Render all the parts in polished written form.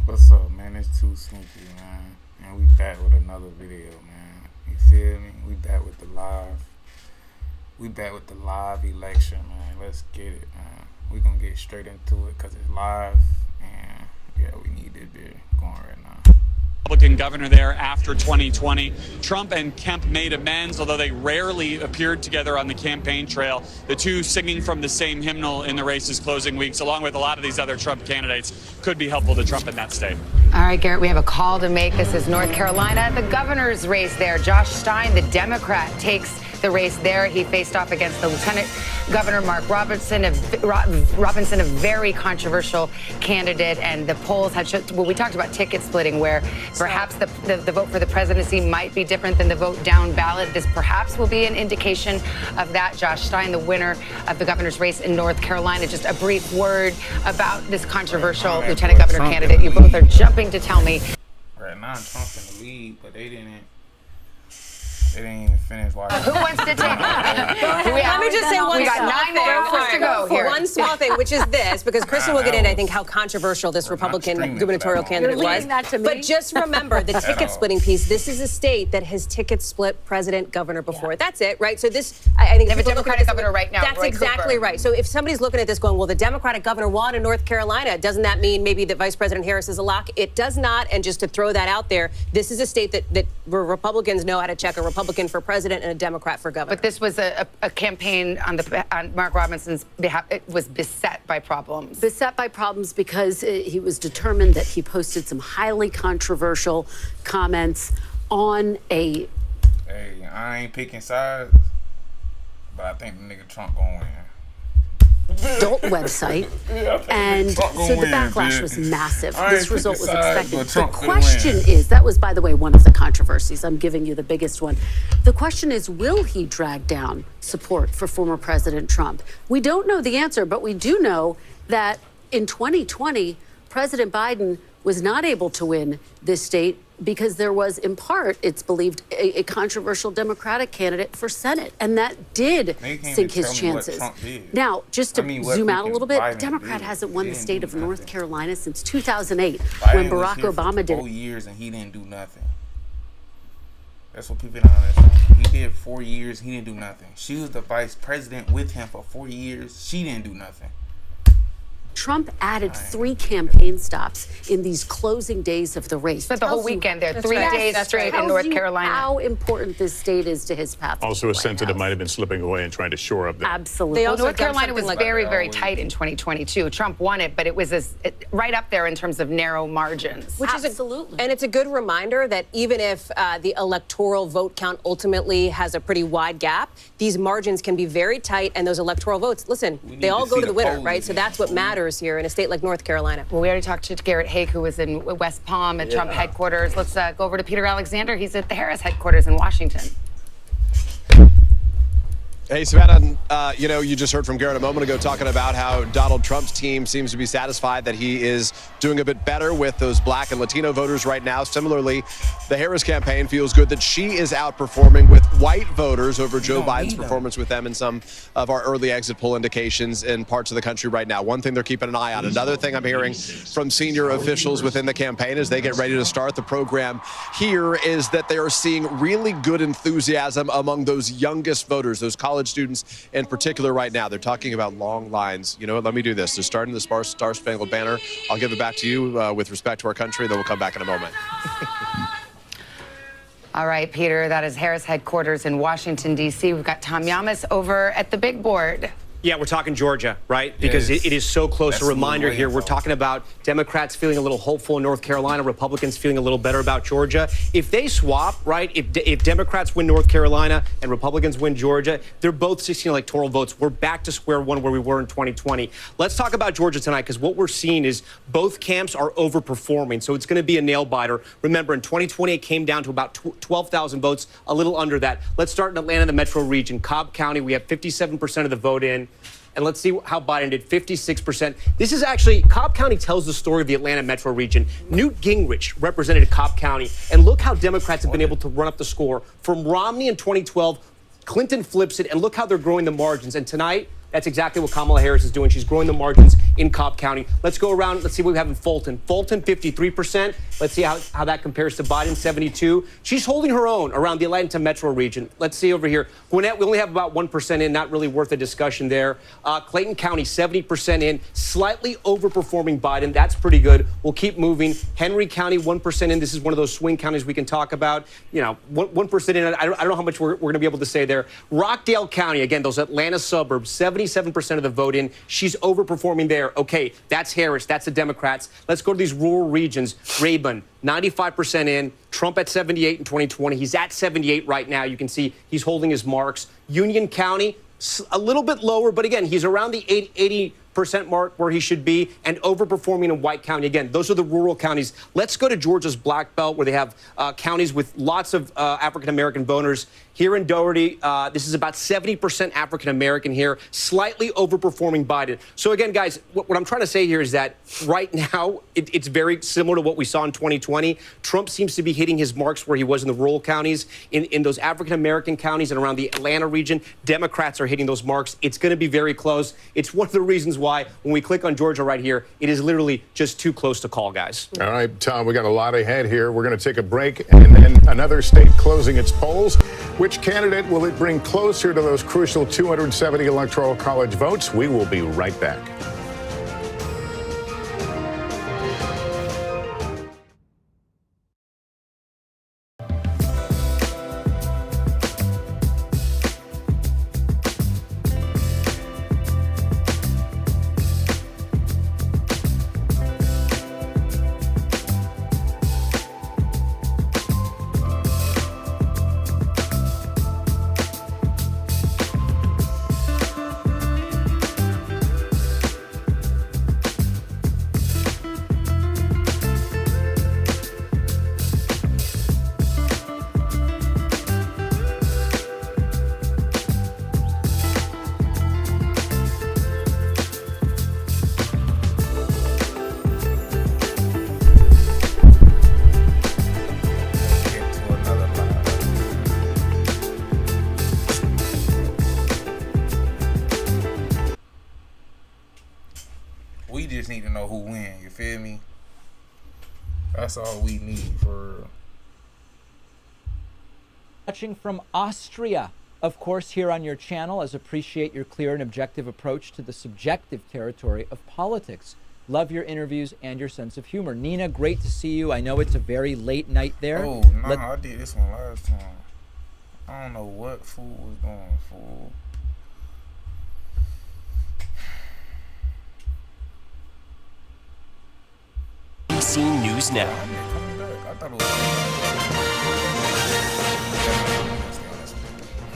What's up, man? It's 2Sneaky, man. And we back with another video, man. You feel me? We back with the live. We back with the live election, man. Let's get it, man. We gonna get straight into it because it's live, and yeah, we need this bit going right now. Republican governor there after 2020. Trump and Kemp made amends, although they rarely appeared together on the campaign trail. The two singing from the same hymnal in the race's closing weeks, along with a lot of these other Trump candidates, could be helpful to Trump in that state. All right, Garrett, we have a call to make. This is North Carolina, the governor's race there. Josh Stein, the Democrat, takes the race there. He faced off against the Lieutenant Governor Mark Robinson, a very controversial candidate. And the polls had we talked about ticket splitting, where perhaps the vote for the presidency might be different than the vote down ballot. This perhaps will be an indication of that. Josh Stein, the winner of the governor's race in North Carolina. Just a brief word about this controversial Lieutenant Governor candidate. You both are jumping to tell me. Right now, Trump's in the lead, but they didn't even finish watching. Who wants to take it? Let me just say one We got 9 more hours to go here. One small thing, which is this, because Kristen will get into, I think, how controversial this Republican gubernatorial candidate was. That to me. But just remember, the ticket splitting piece, this is a state that has ticket split president, governor before. Yeah. That's it, right? So this, I think... They have a Democratic governor right now, That's Roy exactly Cooper. right. So if somebody's looking at this going, well, the Democratic governor won in North Carolina, doesn't that mean maybe that Vice President Harris is a lock? It does not. And just to throw that out there, this is a state that Republicans know how to check a Republican for president and a Democrat for governor. But this was a campaign on Mark Robinson's behalf. It was beset by problems. Beset by problems because he was determined that he posted some highly controversial comments on a... Hey, I ain't picking sides, but I think the nigga Trump gonna win. adult website, and so the backlash was massive. This result was expected. The question is, that was, by the way, one of the controversies. I'm giving you the biggest one. The question is, will he drag down support for former President Trump? We don't know the answer, but we do know that in 2020, President Biden was not able to win this state because there was, in part, it's believed, a controversial Democratic candidate for Senate. And that did sink his chances. Now, just to zoom out a little bit, the Democrat hasn't won the state of North Carolina since 2008, when Barack Obama did it. 4 years and he didn't do nothing. That's what people don't understand. He did 4 years, he didn't do nothing. She was the vice president with him for 4 years. She didn't do nothing. Trump added 3 campaign stops in these closing days of the race. Spent the whole weekend there, 3 days straight in North Carolina. How important this state is to his path. Also, a sense that it might have been slipping away and trying to shore up. Absolutely. North Carolina was very, very tight in 2022. Trump won it, but it was right up there in terms of narrow margins. Which absolutely. And it's a good reminder that even if the electoral vote count ultimately has a pretty wide gap, these margins can be very tight, and those electoral votes, listen, they all go to the winner, right? So that's what matters here in a state like North Carolina. Well, we already talked to Garrett Haake, who was in West Palm at Trump headquarters. Let's go over to Peter Alexander. He's at the Harris headquarters in Washington. Hey, Savannah, you just heard from Garrett a moment ago talking about how Donald Trump's team seems to be satisfied that he is doing a bit better with those Black and Latino voters right now. Similarly, the Harris campaign feels good that she is outperforming with white voters over Joe Biden's performance with them in some of our early exit poll indications in parts of the country right now. One thing they're keeping an eye on. Another thing I'm hearing from senior officials within the campaign as they get ready to start the program here is that they are seeing really good enthusiasm among those youngest voters, those college students in particular right now. They're talking about long lines. You know what? Let me do this. They're starting the Star-Spangled Banner. I'll give it back to you with respect to our country, then we'll come back in a moment. All right, Peter, that is Harris headquarters in Washington, D.C. We've got Tom Llamas over at the big board. Yeah, we're talking Georgia, right? Because it is so close. That's a reminder here. We're talking about Democrats feeling a little hopeful in North Carolina, Republicans feeling a little better about Georgia. If they swap, right, if Democrats win North Carolina and Republicans win Georgia, they're both 16 electoral votes. We're back to square one where we were in 2020. Let's talk about Georgia tonight, because what we're seeing is both camps are overperforming. So it's going to be a nail biter. Remember, in 2020, it came down to about 12,000 votes, a little under that. Let's start in Atlanta, the metro region. Cobb County, we have 57% of the vote in. And let's see how Biden did, 56%. This is actually, Cobb County tells the story of the Atlanta metro region. Newt Gingrich represented Cobb County, and look how Democrats have been able to run up the score. From Romney in 2012, Clinton flips it, and look how they're growing the margins. And tonight, that's exactly what Kamala Harris is doing. She's growing the margins in Cobb County. Let's go around. Let's see what we have in Fulton. Fulton, 53%. Let's see how that compares to Biden, 72. She's holding her own around the Atlanta metro region. Let's see over here. Gwinnett, we only have about 1% in, not really worth a discussion there. Clayton County, 70% in, slightly overperforming Biden. That's pretty good. We'll keep moving. Henry County, 1% in. This is one of those swing counties we can talk about. 1% in. I don't know how much we're going to be able to say there. Rockdale County, again, those Atlanta suburbs, 77% of the vote in. She's overperforming there. Okay, that's Harris. That's the Democrats. Let's go to these rural regions. Rabun, 95% in. Trump at 78 in 2020. He's at 78 right now. You can see he's holding his marks. Union County, a little bit lower, but again, he's around the 80% mark where he should be, and overperforming in White County. Again, those are the rural counties. Let's go to Georgia's Black Belt, where they have counties with lots of African-American voters. Here in Doherty, this is about 70% African-American here, slightly overperforming Biden. So again, guys, what I'm trying to say here is that right now, it's very similar to what we saw in 2020. Trump seems to be hitting his marks where he was in the rural counties. In those African-American counties and around the Atlanta region, Democrats are hitting those marks. It's going to be very close. It's one of the reasons why when we click on Georgia right here, it is literally just too close to call, guys. All right, Tom, we got a lot ahead here. We're going to take a break, and then another state closing its polls. Which candidate will it bring closer to those crucial 270 Electoral College votes? We will be right back. We just need to know who wins, you feel me? That's all we need for real. Watching from Austria, of course, here on your channel, as appreciate your clear and objective approach to the subjective territory of politics. Love your interviews and your sense of humor. Nina, great to see you. I know it's a very late night there. Oh, no, I did this one last time. I don't know what fool was going for. ABC News Now. I thought it was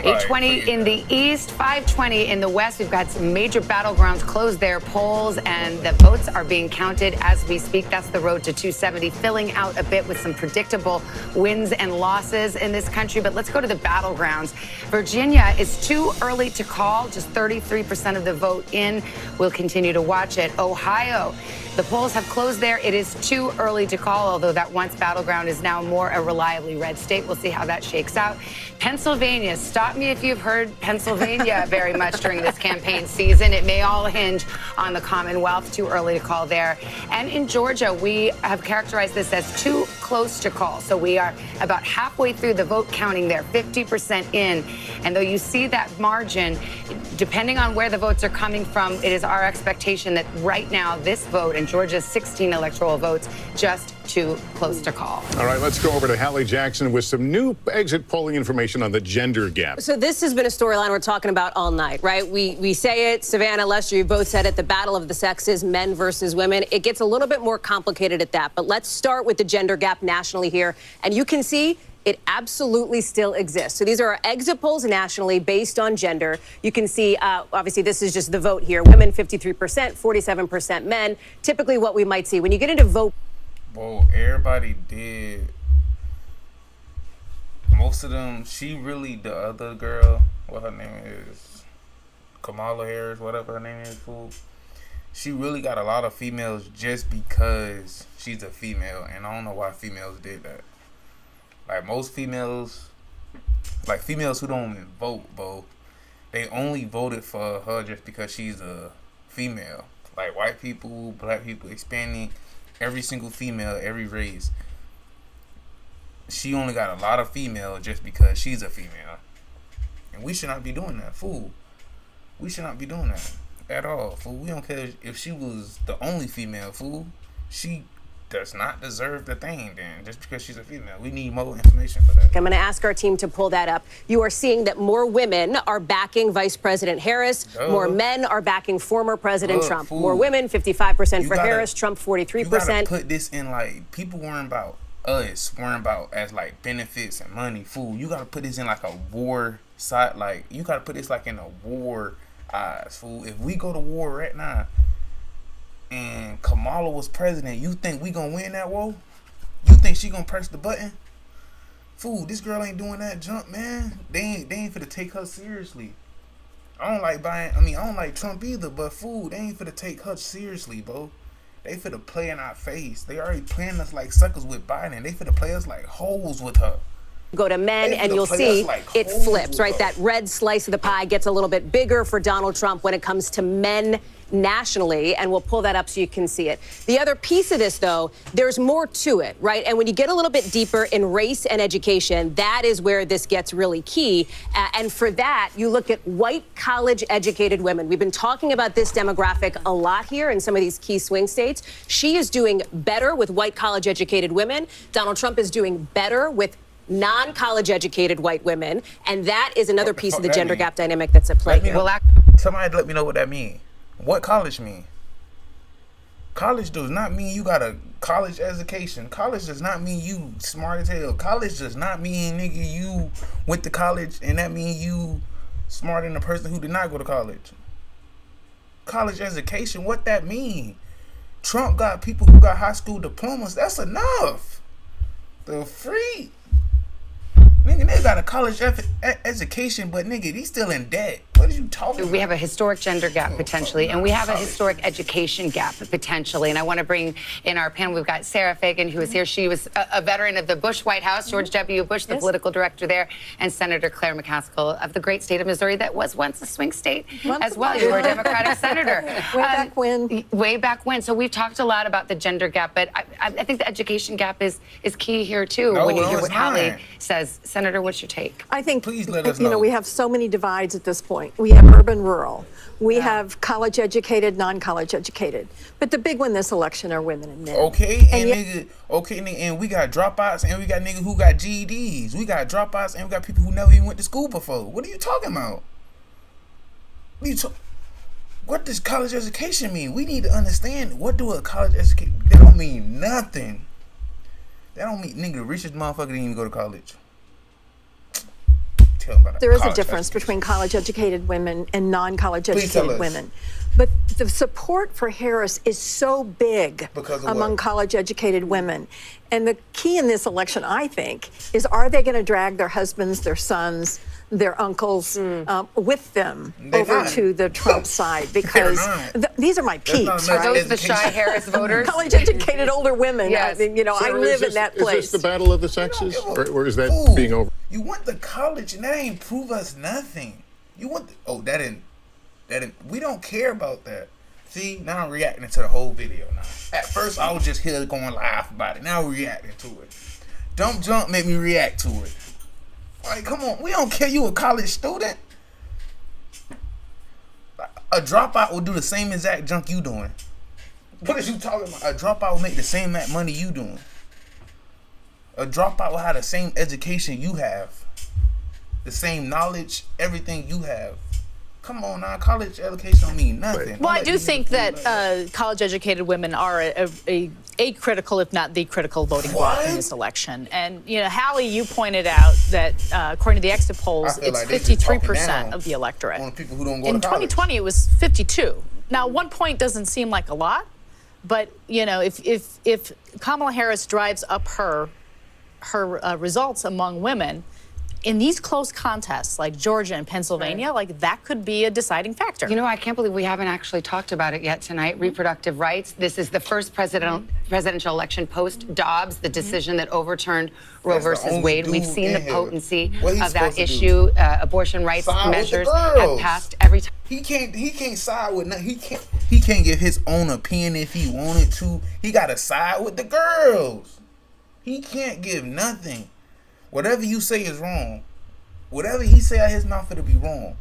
8:20 in the east, 5:20 in the west. We've got some major battlegrounds close their polls, and the votes are being counted as we speak. That's the road to 270, filling out a bit with some predictable wins and losses in this country. But let's go to the battlegrounds. Virginia is too early to call, just 33% of the vote in. We'll continue to watch it. Ohio, the polls have closed there. It is too early to call, although that once battleground is now more a reliably red state. We'll see how that shakes out. Pennsylvania, stop me if you've heard Pennsylvania very much during this campaign season. It may all hinge on the Commonwealth. Too early to call there. And in Georgia, we have characterized this as too close to call. So we are about halfway through the vote counting there, 50% in. And though you see that margin, depending on where the votes are coming from, it is our expectation that right now this vote in Georgia's 16 electoral votes, just too close to call. All right, let's go over to Hallie Jackson with some new exit polling information on the gender gap. So this has been a storyline we're talking about all night, right? We say it, Savannah, Lester, you both said it, the battle of the sexes, men versus women. It gets a little bit more complicated at that, but let's start with the gender gap nationally here. And you can see it absolutely still exists. So these are our exit polls nationally based on gender. You can see, obviously, this is just the vote here. Women, 53%, 47% men. Typically what we might see when you get into vote. Well, everybody did. Most of them, she really, the other girl, what her name is, Kamala Harris, whatever her name is, fool. She really got a lot of females just because she's a female, and I don't know why females did that. Like most females, like females who don't even vote, they only voted for her just because she's a female. like white people, black people, expanding every single female, every race. She only got a lot of female just because she's a female. And we should not be doing that, fool. We should not be doing that at all, fool. We don't care if she was the only female, fool. She does not deserve the thing then, just because she's a female. We need more information for that. I'm going to ask our team to pull that up. You are seeing that more women are backing Vice President Harris. More men are backing former President Trump. Fool. More women, 55% for Harris, Trump 43%. You gotta put this in, like, people worrying about us, worrying about as, like, benefits and money, fool. You gotta put this in, like, a war side, like, you gotta put this, like, in a war eyes, fool. If we go to war right now, and Kamala was president, you think we gonna win that war? You think she gonna press the button? Fool, this girl ain't doing that jump, man. They ain't finna take her seriously. I don't like Trump either, but fool, they ain't finna take her seriously, bro. They finna play in our face. They already playing us like suckers with Biden. They finna play us like hoes with her. Go to men and you'll see it flips, right? That red slice of the pie gets a little bit bigger for Donald Trump when it comes to men nationally, and we'll pull that up so you can see it. The other piece of this, though, there's more to it, right? And when you get a little bit deeper in race and education, that is where this gets really key. And for that, you look at white college-educated women. We've been talking about this demographic a lot here in some of these key swing states. She is doing better with white college-educated women. Donald Trump is doing better with non-college educated white women, and that is another piece of the gender gap dynamic that's at play here. Well, somebody let me know what that means. What college mean? College does not mean you got a college education. College does not mean you smart as hell. College does not mean, nigga, you went to college and that mean you smarter than a person who did not go to college. College education, what that mean? Trump got people who got high school diplomas. That's enough. The free. Nigga, they got a college education, but nigga, he's still in debt. What are you talking about? We have a historic gender gap potentially, and we have a historic education gap potentially. And I want to bring in our panel. We've got Sarah Fagan, who is here. She was a veteran of the Bush White House, George W. Bush, the political director there, and Senator Claire McCaskill of the great state of Missouri that was once a swing state as well. You were a Democratic senator. Way back when. Way back when. So we've talked a lot about the gender gap, but I think the education gap is key here too. No, when you hear it's what not. Hallie says. Senator, what's your take? I think, Please let us know. you know, we have so many divides at this point. We have urban, rural. We have college educated, non-college educated. But the big one this election are women and men. Okay, and we got dropouts and we got niggas who got GEDs. We got dropouts and we got people who never even went to school before. What are you talking about? What does college education mean? We need to understand, what do a college education, that don't mean nothing. That don't mean, nigga, the richest motherfucker didn't even go to college. There is a difference between college educated women and non-college educated women. But the support for Harris is so big among college educated women. And the key in this election, I think, is are they going to drag their husbands, their sons, their uncles with them over to the Trump side? Because these are my peeps, right? Are those the shy Harris voters? College educated older women. Yes. I mean, you know, I live in that place. Is this the battle of the sexes? Or is that being over? You went to college and that ain't prove us nothing. You went to, that didn't, we don't care about that. See, now I'm reacting to the whole video now. At first, I was just here going live about it. Now we're reacting to it. Dump Jump made me react to it. Like, come on, we don't care you a college student. A dropout will do the same exact junk you doing. What is you talking about? A dropout will make the same money you doing. A dropout will have the same education you have. The same knowledge, everything you have. Come on now, college education don't mean nothing. Well, I do think that college-educated women are a critical, if not the critical voting bloc in this election. And, you know, Hallie, you pointed out that according to the exit polls, it's 53% of the electorate. On people who don't go in to college. 2020, it was 52. Now, 1 point doesn't seem like a lot, but, you know, if Kamala Harris drives up her results among women, in these close contests like Georgia and Pennsylvania, like that could be a deciding factor. You know, I can't believe we haven't actually talked about it yet tonight. Reproductive rights. This is the first presidential election post-Dobbs, the decision that overturned Roe versus Wade. We've seen the potency of that issue. Abortion rights measures have passed every time. He can't side with nothing. He can't give his own opinion if he wanted to. He gotta side with the girls. He can't give nothing. Whatever you say is wrong. Whatever he say out his mouth, it'll be wrong.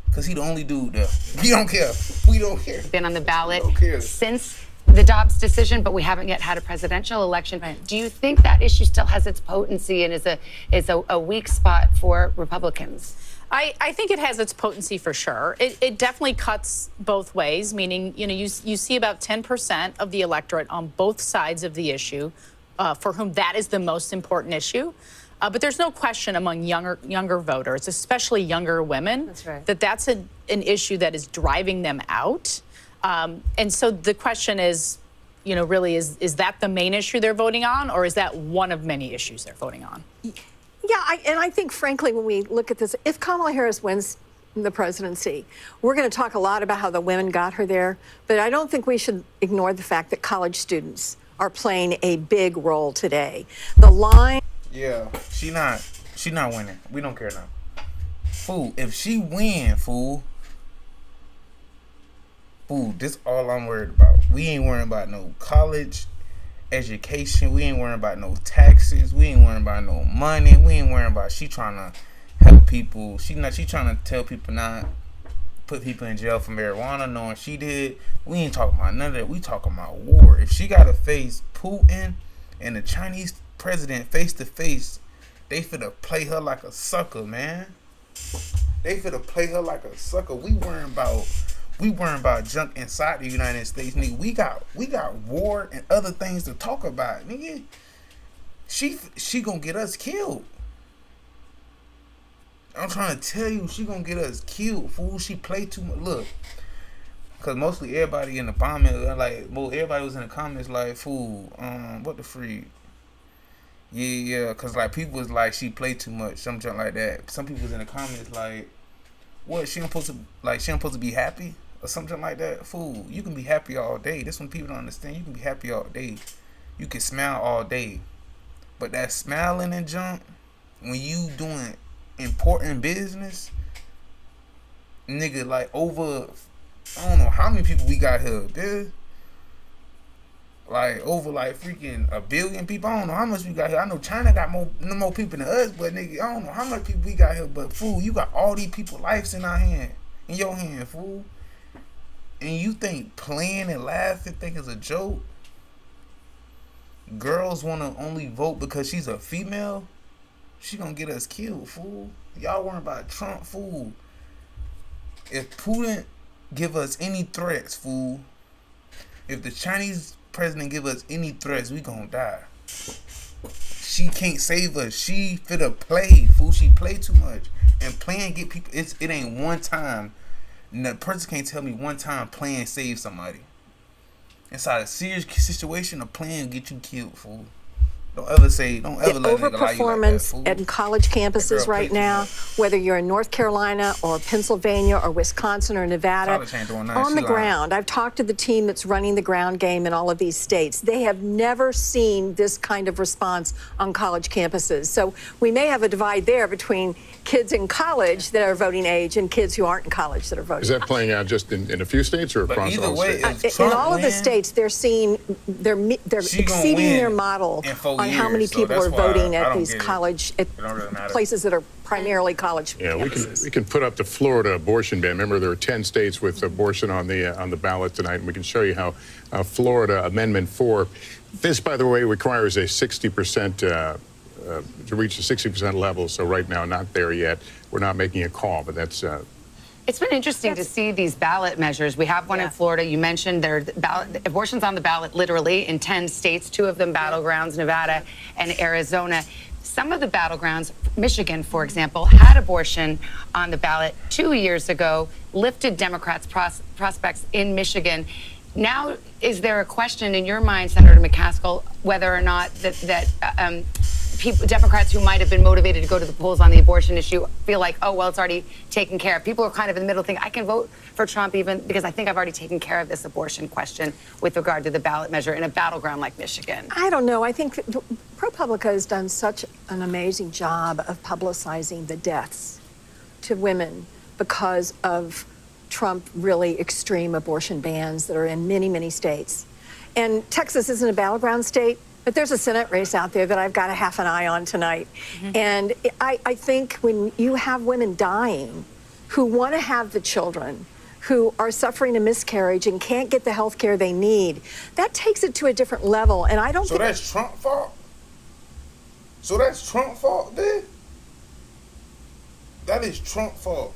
Because he the only dude there. He don't care. We don't care. Been on the ballot since the Dobbs decision, but we haven't yet had a presidential election. Right. Do you think that issue still has its potency and is a weak spot for Republicans? I think it has its potency for sure. It definitely cuts both ways, meaning, you know, you see about 10% of the electorate on both sides of the issue for whom that is the most important issue. But there's no question among younger voters, especially younger women, that's an issue that is driving them out. And so the question is, you know, really, is that the main issue they're voting on, or is that one of many issues they're voting on? Yeah, and I think, frankly, when we look at this, if Kamala Harris wins the presidency, we're going to talk a lot about how the women got her there, but I don't think we should ignore the fact that college students are playing a big role today. The line... Yeah, she not winning. We don't care now. Fool, if she win, fool, this all I'm worried about. We ain't worrying about no college education. We ain't worrying about no taxes. We ain't worrying about no money. We ain't worrying about she trying to help people. She trying to tell people not put people in jail for marijuana, knowing she did. We ain't talking about none of that. We talking about war. If she gotta face Putin and the Chinese president face to face, they finna play her like a sucker, man. They finna play her like a sucker. We worrying about junk inside the United States, nigga. We got war and other things to talk about, nigga. She gonna get us killed. I'm trying to tell you, she gonna get us killed, fool. She play too much. Look, cause mostly everybody in the comment, like, well, everybody was in the comments like, fool, what the freak? Yeah, cause like people was like she play too much, something like that. Some people was in the comments like, what, she don't supposed to be happy or something like that. Fool, you can be happy all day. That's when people don't understand. You can be happy all day. You can smile all day, but that smiling and junk when you doing important business, nigga, like over, I don't know how many people we got here, dude. Like over like freaking 1 billion people. I don't know how much we got here. I know China got more people than us, but nigga, I don't know how much people we got here. But fool, you got all these people lives in your hand, fool. And you think playing and laughing think is a joke? Girls wanna only vote because she's a female? She gonna get us killed, fool. Y'all worrying about Trump, fool. If Putin give us any threats, fool. If the Chinese president give us any threats, we gonna die. She can't save us. She finna play, fool. She play too much. And playing get people, it ain't one time. The person can't tell me one time playing save somebody. Inside a serious situation, a plan get you killed, fool. Don't ever let a nigga lie you like that, fool. At college campuses right now, whether you're in North Carolina or Pennsylvania or Wisconsin or Nevada, on the ground. I've talked to the team that's running the ground game in all of these states. They have never seen this kind of response on college campuses. So we may have a divide there between kids in college that are voting age and kids who aren't in college that are voting. Is that playing out just in a few states or across all states? In all of the states, they're exceeding their model on how many people are voting at these college places that are primarily college campuses. We can put up the Florida abortion ban. Remember, there are 10 states with abortion on the ballot tonight, and we can show you how Florida Amendment 4. This, by the way, requires a 60% to reach the 60% level. So right now, not there yet. We're not making a call, but that's. It's been interesting to see these ballot measures. We have one in Florida. You mentioned abortion's on the ballot literally in 10 states, 2 of them battlegrounds, Nevada and Arizona. Some of the battlegrounds, Michigan, for example, had abortion on the ballot 2 years ago, lifted Democrats' prospects in Michigan. Now, is there a question in your mind, Senator McCaskill, whether or not that Democrats who might have been motivated to go to the polls on the abortion issue feel like, oh, well, it's already taken care of. People are kind of in the middle thinking, I can vote for Trump even because I think I've already taken care of this abortion question with regard to the ballot measure in a battleground like Michigan. I don't know. I think ProPublica has done such an amazing job of publicizing the deaths to women because of Trump really extreme abortion bans that are in many, many states. And Texas isn't a battleground state, but there's a Senate race out there that I've got a half an eye on tonight. And I think when you have women dying who want to have the children, who are suffering a miscarriage and can't get the health care they need, that takes it to a different level. And I don't think... So that's Trump's fault? So that's Trump's fault, then? That is Trump's fault.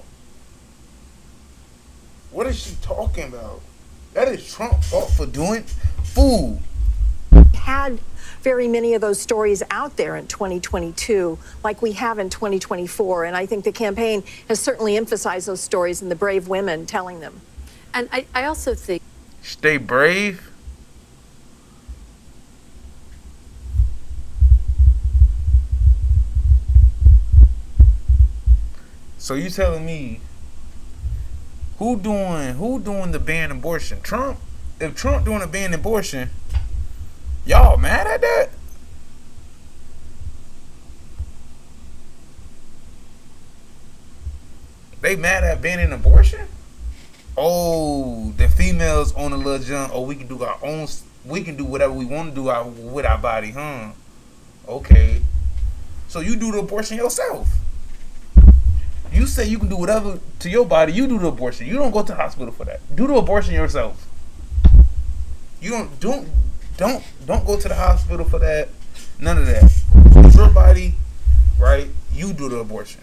What is she talking about? That is Trump's fault for doing food. Had very many of those stories out there in 2022, like we have in 2024. And I think the campaign has certainly emphasized those stories and the brave women telling them. And I also think... Stay brave? So you telling me who doing the ban abortion? Trump? If Trump doing a ban abortion, y'all mad at that? They mad at banning abortion? Oh, the females on the little junk. Oh, we can do our own. We can do whatever we want to do with our body, huh? Okay. So you do the abortion yourself. You say you can do whatever to your body. You do the abortion. You don't go to the hospital for that. Do the abortion yourself. You don't go to the hospital for that. None of that. It's your body, right? You do the abortion.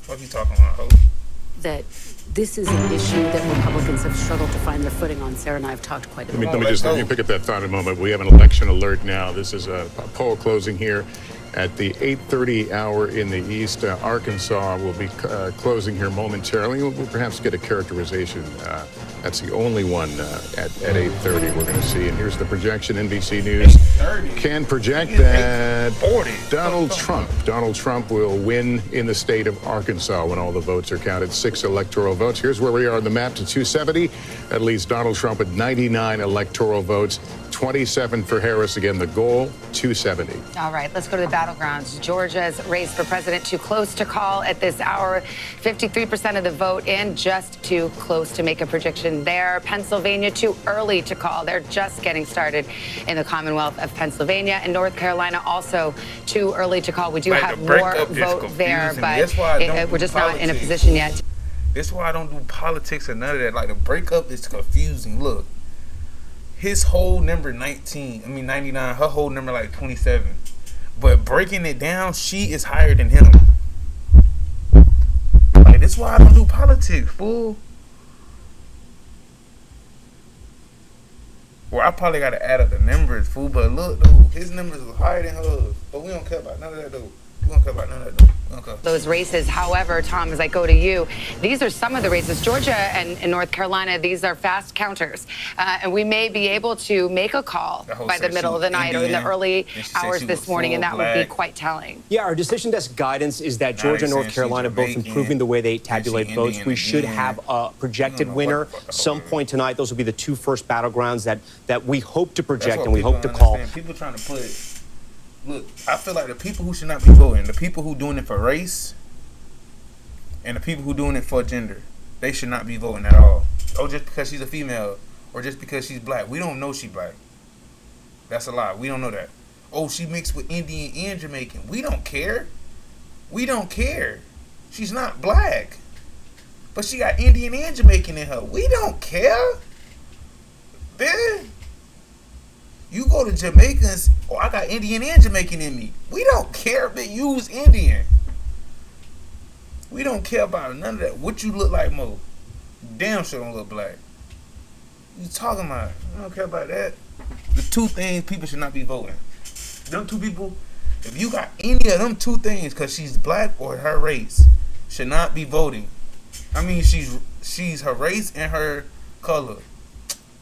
What are you talking about, ho? That this is an issue that Republicans have struggled to find their footing on. Sarah and I have talked quite a bit. Let me pick up that thought in a moment. We have an election alert now. This is a poll closing here at the 8:30 hour in the east. Arkansas will be closing here momentarily. We'll perhaps get a characterization. That's the only one at 8:30 we're going to see. And here's the projection. NBC News can project that Donald Trump will win in the state of Arkansas when all the votes are counted. 6 electoral votes. Here's where we are on the map to 270. That leaves Donald Trump with 99 electoral votes. 27 for Harris. Again, the goal, 270. All right, let's go to the battlegrounds. Georgia's race for president too close to call at this hour. 53% of the vote in, just too close to make a prediction there. Pennsylvania, too early to call. They're just getting started in the Commonwealth of Pennsylvania. And North Carolina, also too early to call. We do have more vote there, but we're just not in a position yet. That's why I don't do politics or none of that. Like, the breakup is confusing. Look. His whole number 99, her whole number like 27. But breaking it down, she is higher than him. Like, that's why I don't do politics, fool. Well, I probably got to add up the numbers, fool. But look, though, his numbers are higher than hers. But we don't care about none of that, though. We don't care about none of that, though. Those races. However, Tom, as I go to you, these are some of the races. Georgia and North Carolina, these are fast counters. And we may be able to make a call by the middle of the night or in the early hours this morning, and that would be quite telling. Yeah, our decision desk guidance is that Georgia and North Carolina both improving the way they tabulate votes. We should have a projected winner some point tonight. Those will be the 2 first battlegrounds that we hope to project and we hope to call. People trying to put it. Look, I feel like the people who should not be voting, the people who doing it for race, and the people who doing it for gender, they should not be voting at all. Oh, just because she's a female, or just because she's black. We don't know she's black. That's a lie. We don't know that. Oh, she mixed with Indian and Jamaican. We don't care. We don't care. She's not black. But she got Indian and Jamaican in her. We don't care. Man. You go to Jamaicans, I got Indian and Jamaican in me. We don't care if they use Indian. We don't care about none of that. What you look like, Mo? Damn sure don't look black. You talking about? I don't care about that. The 2 things people should not be voting. Them 2 people, if you got any of them 2 things, because she's black or her race, should not be voting. I mean, she's her race and her color.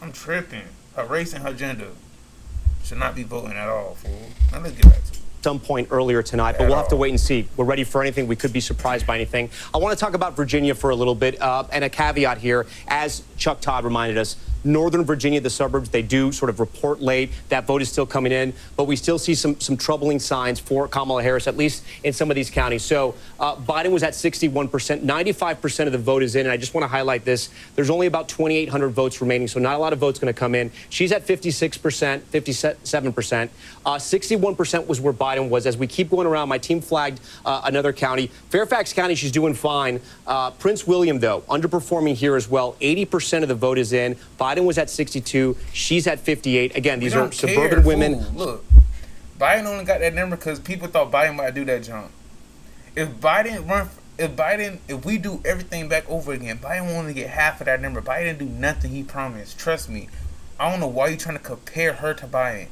I'm tripping. Her race and her gender. Should not be voting at all, fool. Now let's get back to it. some point earlier tonight, but we'll have to wait and see. We're ready for anything. We could be surprised by anything. I want to talk about Virginia for a little bit, and a caveat here, as Chuck Todd reminded us. Northern Virginia, the suburbs, they do sort of report late. That vote is still coming in, but we still see some troubling signs for Kamala Harris, at least in some of these counties. So Biden was at 61%. 95% of the vote is in, and I just want to highlight this. There's only about 2,800 votes remaining, so not a lot of votes going to come in. She's at 56%, 57%. 61% was where Biden was. As we keep going around, my team flagged another county. Fairfax County, she's doing fine. Prince William, though, underperforming here as well. 80% of the vote is in. Biden was at 62. She's at 58. Again, these are suburban women. Ooh, look, Biden only got that number because people thought Biden might do that jump. If we do everything back over again, Biden will only get half of that number. Biden didn't do nothing he promised. Trust me. I don't know why you're trying to compare her to Biden.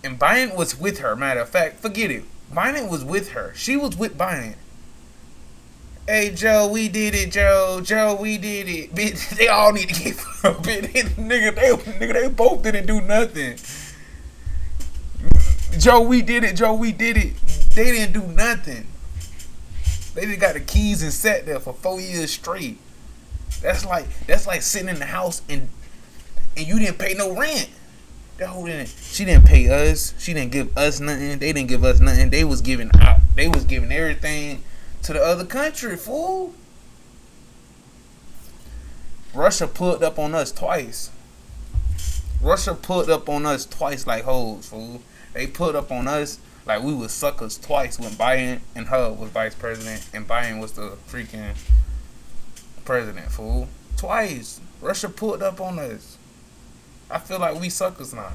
And Biden was with her. Matter of fact, forget it. Biden was with her. She was with Biden. Hey, Joe, we did it, Joe. Joe, we did it. Bitch, they all need to get up. Nigga, they both didn't do nothing. Joe, we did it. Joe, we did it. They didn't do nothing. They just got the keys and sat there for 4 years straight. That's like sitting in the house and you didn't pay no rent. She didn't pay us. She didn't give us nothing. They didn't give us nothing. They was giving out. They was giving everything to the other country, fool. Russia pulled up on us twice. Russia pulled up on us twice like hoes, fool. They pulled up on us like we was suckers twice when Biden and her was vice president and Biden was the freaking president, fool. Twice. Russia pulled up on us. I feel like we suckers now.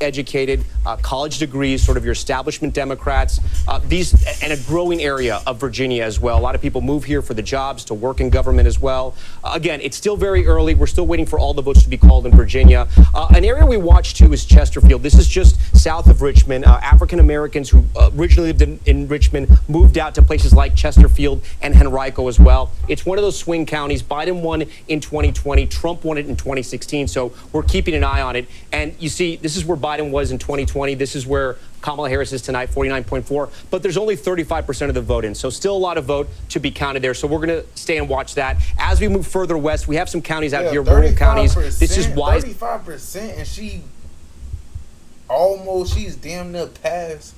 Educated, college degrees, sort of your establishment Democrats, these, and a growing area of Virginia as well. A lot of people move here for the jobs, to work in government as well. Again, it's still very early. We're still waiting for all the votes to be called in Virginia. An area we watch too is Chesterfield. This is just south of Richmond. African Americans who originally lived in Richmond moved out to places like Chesterfield and Henrico as well. It's one of those swing counties. Biden won in 2020. Trump won it in 2016. So we're keeping an eye on it. And you see, this is where Biden was in 2020. This is where Kamala Harris is tonight, 49.4. But there's only 35% of the vote in. So still a lot of vote to be counted there. So we're going to stay and watch that. As we move further west, we have some counties out here, rural counties. This is why 35%, and she's damn near past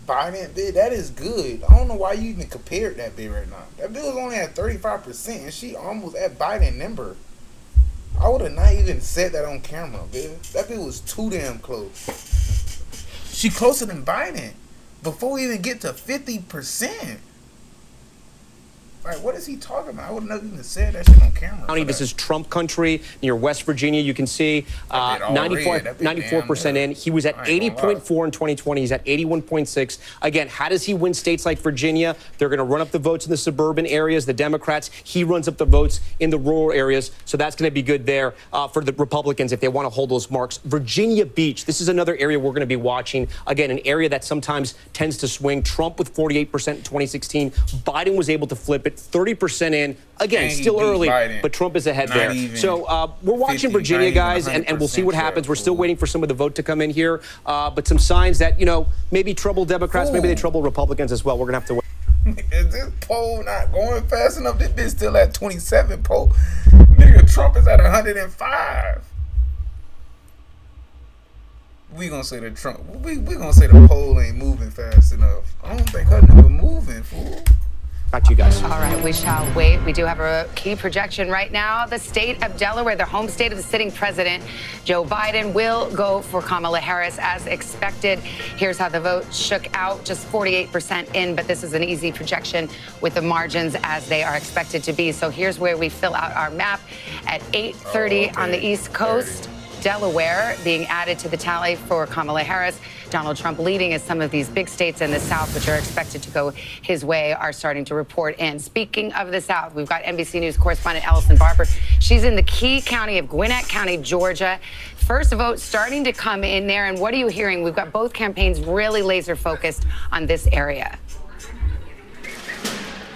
Biden. Bid, that is good. I don't know why you even compared that bid right now. That bid was only at 35%, and she almost at Biden number. I would have not even said that on camera, baby. That bitch was too damn close. She closer than Biden before we even get to 50%. Like, what is he talking about? I would have never even said that shit on camera. This is Trump country near West Virginia. You can see 94% in. He was at 80.4 in 2020. He's at 81.6. Again, how does he win states like Virginia? They're going to run up the votes in the suburban areas, the Democrats. He runs up the votes in the rural areas. So that's going to be good there for the Republicans if they want to hold those marks. Virginia Beach, this is another area we're going to be watching. Again, an area that sometimes tends to swing. Trump with 48% in 2016. Biden was able to flip it. 30% in. Again, still early, Biden, but Trump is ahead there. So we're watching Virginia, guys, and we'll see what happens. We're still waiting for some of the vote to come in here, but some signs that, maybe trouble Democrats, maybe they trouble Republicans as well. We're going to have to wait. Is this poll not going fast enough? This bitch still at 27 poll. Nigga, Trump is at 105. We gonna say that Trump. We gonna say the poll ain't moving fast enough. I don't think her number moving, fool. Back to you guys. All right, we shall wait. We do have a key projection right now. The state of Delaware, the home state of the sitting president, Joe Biden, will go for Kamala Harris as expected. Here's how the vote shook out. Just 48% in, but this is an easy projection with the margins as they are expected to be. So here's where we fill out our map at 8:30 on the East Coast. Delaware being added to the tally for Kamala Harris. Donald Trump leading as some of these big states in the South, which are expected to go his way, are starting to report in. Speaking of the South, we've got NBC News correspondent Allison Barber. She's in the key county of Gwinnett County, Georgia. First vote starting to come in there. And what are you hearing? We've got both campaigns really laser focused on this area.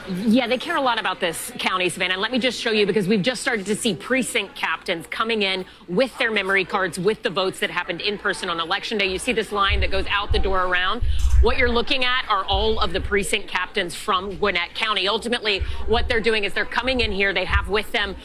Yeah, they care a lot about this county, Savannah. And let me just show you, because we've just started to see precinct captains coming in with their memory cards, with the votes that happened in person on Election Day. You see this line that goes out the door around. What you're looking at are all of the precinct captains from Gwinnett County. Ultimately, what they're doing is they're coming in here. They have with them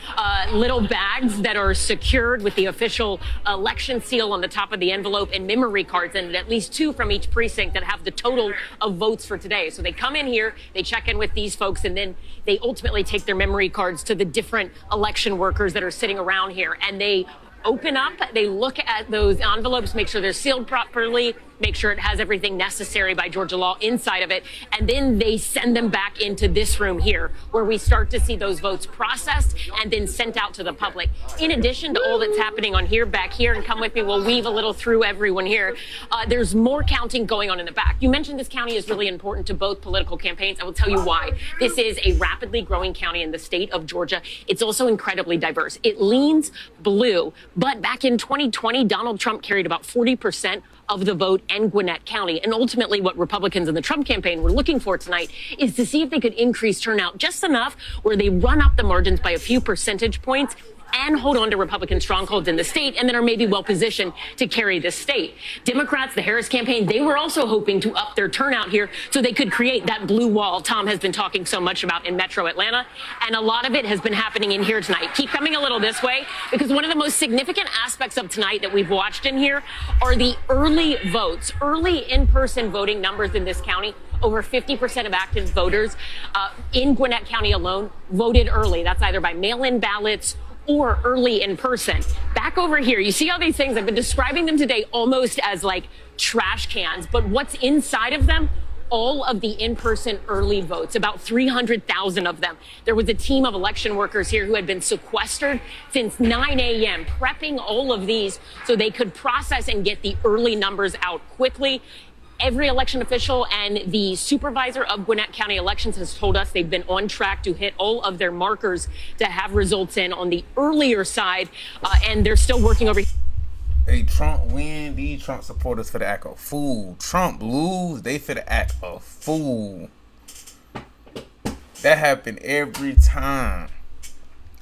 little bags that are secured with the official election seal on the top of the envelope and memory cards, and at least 2 from each precinct that have the total of votes for today. So they come in here, they check in with these folks, and then they ultimately take their memory cards to the different election workers that are sitting around here, and they open up, they look at those envelopes, make sure they're sealed properly, make sure it has everything necessary by Georgia law inside of it, and then they send them back into this room here, where we start to see those votes processed and then sent out to the public. In addition to all that's happening on here, back here, and come with me, we'll weave a little through everyone here, there's more counting going on in the back. You mentioned this county is really important to both political campaigns. I will tell you why. This is a rapidly growing county in the state of Georgia. It's also incredibly diverse. It leans blue, but back in 2020, Donald Trump carried about 40% of the vote in Gwinnett County. And ultimately, what Republicans in the Trump campaign were looking for tonight is to see if they could increase turnout just enough where they run up the margins by a few percentage points and hold on to Republican strongholds in the state, and then are maybe well positioned to carry this state. Democrats, the Harris campaign, they were also hoping to up their turnout here so they could create that blue wall Tom has been talking so much about in Metro Atlanta. And a lot of it has been happening in here tonight. Keep coming a little this way, because one of the most significant aspects of tonight that we've watched in here are the early votes, early in-person voting numbers in this county. Over 50% of active voters in Gwinnett County alone voted early. That's either by mail-in ballots or early in person. Back over here, you see all these things. I've been describing them today almost as like trash cans, but what's inside of them? All of the in-person early votes, about 300,000 of them. There was a team of election workers here who had been sequestered since 9 a.m., prepping all of these so they could process and get the early numbers out quickly. Every election official and the supervisor of Gwinnett County elections has told us they've been on track to hit all of their markers to have results in on the earlier side, and they're still working over. Hey, Trump win, these Trump supporters for the act a fool. Trump lose, they for the act a fool. That happened every time.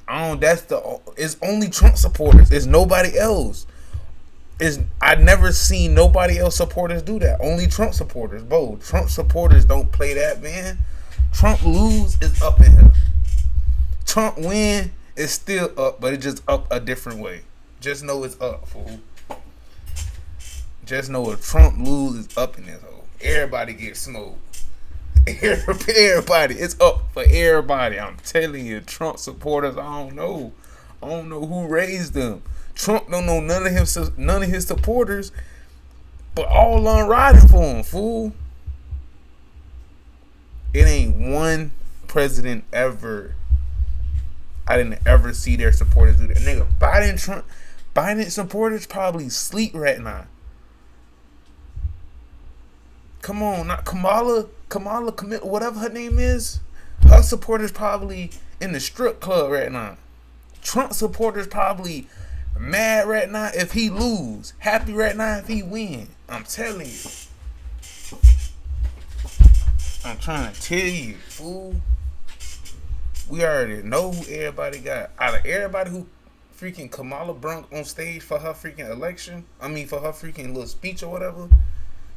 It's only Trump supporters. It's nobody else. I've never seen nobody else supporters do that. Only Trump supporters, bro. Trump supporters don't play that, man. Trump lose is up in here. Trump win is still up, but it's just up a different way. Just know it's up, fool. Just know if Trump lose, it's up in this hole. Everybody gets smoked. Everybody, it's up for everybody. I'm telling you, Trump supporters, I don't know who raised them. Trump don't know none of his supporters, but all on riding for him, fool. It ain't one president ever. I didn't ever see their supporters do that. Nigga, Biden supporters probably sleep right now. Come on, not Kamala, whatever her name is. Her supporters probably in the strip club right now. Trump supporters probably mad right now if he lose. Happy right now if he win. I'm telling you. I'm trying to tell you, fool. We already know who everybody got. Out of everybody who freaking Kamala brung on stage for her freaking election, for her freaking little speech or whatever.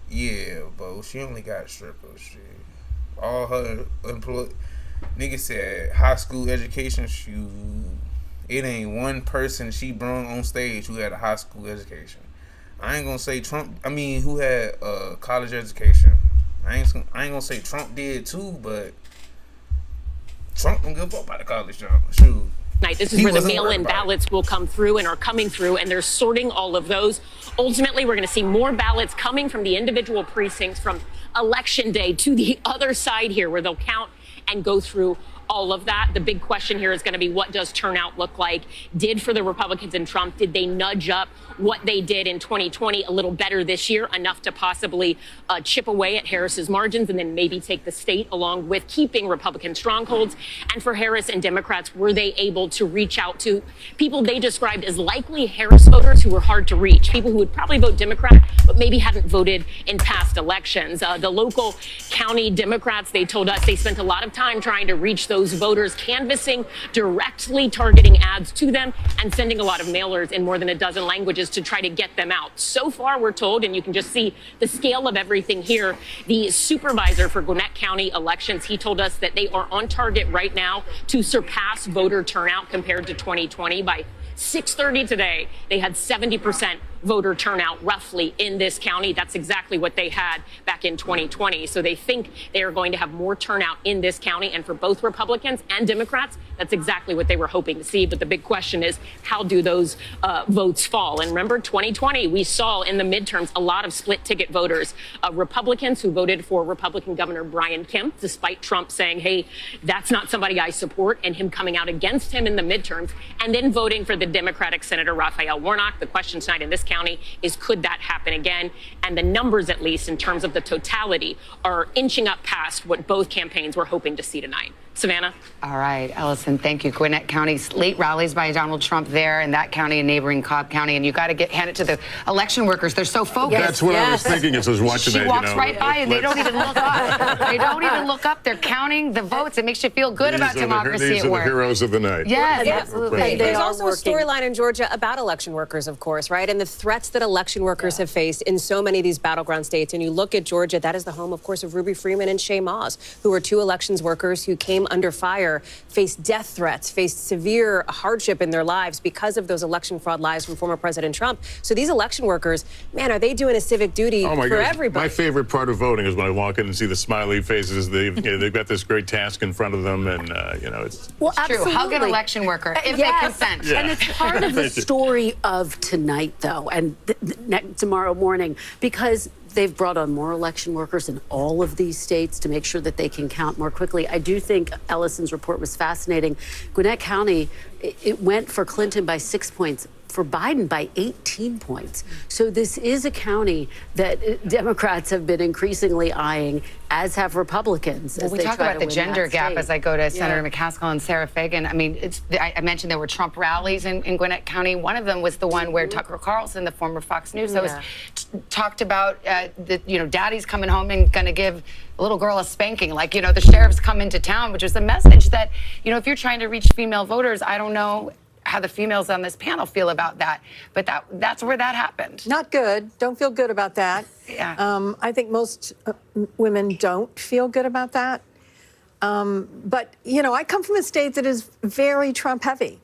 Yeah, bro. She only got strippers. Shit. All her employees. Nigga said high school education. Shoot. It ain't one person she brung on stage who had a high school education. I ain't gonna say Trump. Who had a college education. I ain't gonna say Trump did too, but Trump don't give a fuck about the college job. Shoot. This is where the mail-in ballots will come through and are coming through, and they're sorting all of those. Ultimately, we're going to see more ballots coming from the individual precincts from Election Day to the other side here, where they'll count and go through all of that. The big question here is going to be, what does turnout look like? Did for the Republicans and Trump, did they nudge up what they did in 2020 a little better this year, enough to possibly chip away at Harris's margins and then maybe take the state along with keeping Republican strongholds? And for Harris and Democrats, were they able to reach out to people they described as likely Harris voters who were hard to reach, people who would probably vote Democrat but maybe hadn't voted in past elections? The local county Democrats, they told us they spent a lot of time trying to reach those voters, canvassing, directly targeting ads to them, and sending a lot of mailers in more than a dozen languages to try to get them out. So far, we're told, and you can just see the scale of everything here, the supervisor for Gwinnett County elections, he told us that they are on target right now to surpass voter turnout compared to 2020 by 6:30 today. They had 70% voter turnout roughly in this county. That's exactly what they had back in 2020. So they think they are going to have more turnout in this county. And for both Republicans and Democrats, that's exactly what they were hoping to see. But the big question is, how do those votes fall? And remember, 2020, we saw in the midterms a lot of split ticket voters, Republicans who voted for Republican Governor Brian Kemp, despite Trump saying, hey, that's not somebody I support, and him coming out against him in the midterms, and then voting for the Democratic Senator Raphael Warnock. The question tonight in this county is, could that happen again? And the numbers, at least in terms of the totality, are inching up past what both campaigns were hoping to see tonight. Savannah? All right, Ellison, thank you. Gwinnett County's late rallies by Donald Trump there in that county and neighboring Cobb County. And you got to hand it to the election workers. They're so focused. That's what I was thinking as I was watching that. She walks right by and they don't even look up. They don't even look up. They're counting the votes. It makes you feel good about democracy at work. These are the heroes of the night. Yes, absolutely. There's also a storyline in Georgia about election workers, of course, right? And the threats that election workers have faced in so many of these battleground states. And you look at Georgia, that is the home, of course, of Ruby Freeman and Shay Moss, who were two elections workers who came under fire, faced death threats, faced severe hardship in their lives because of those election fraud lies from former President Trump. So these election workers, man, are they doing a civic duty for everybody? My favorite part of voting is when I walk in and see the smiley faces. They've got this great task in front of them, and it's true. Hug an election worker if they consent. And it's part of the story of tonight, though, and tomorrow morning, because they've brought on more election workers in all of these states to make sure that they can count more quickly. I do think Ellison's report was fascinating. Gwinnett County, it went for Clinton by 6 points, for Biden by 18 points. So this is a county that Democrats have been increasingly eyeing, as have Republicans. Well, we talk about the gender gap as I go to Senator McCaskill and Sarah Fagan. I mean, I mentioned there were Trump rallies in Gwinnett County. One of them was the one where Tucker Carlson, the former Fox News host, talked about daddy's coming home and going to give a little girl a spanking, like, the sheriff's come into town, which is a message that, if you're trying to reach female voters, I don't know how the females on this panel feel about that, but that's where that happened. Not good. Don't feel good about that. Yeah. I think most women don't feel good about that. But, I come from a state that is very Trump heavy.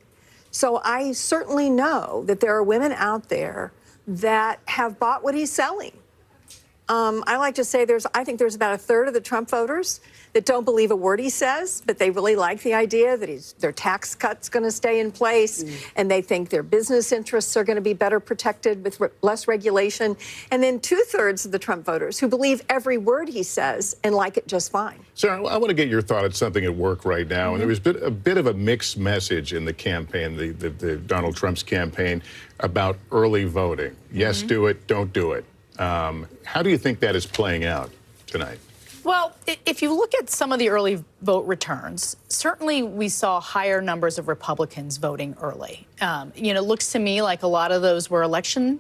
So I certainly know that there are women out there that have bought what he's selling. I like to say I think there's about a third of the Trump voters that don't believe a word he says, but they really like the idea that their tax cut's going to stay in place, and they think their business interests are going to be better protected with less regulation. And then 2/3 of the Trump voters who believe every word he says and like it just fine. Sarah, I want to get your thought on something at work right now. And there was a bit of a mixed message in the campaign, the Donald Trump's campaign, about early voting. Yes, do it, don't do it. How do you think that is playing out tonight? Well, if you look at some of the early vote returns, certainly we saw higher numbers of Republicans voting early. It looks to me like a lot of those were election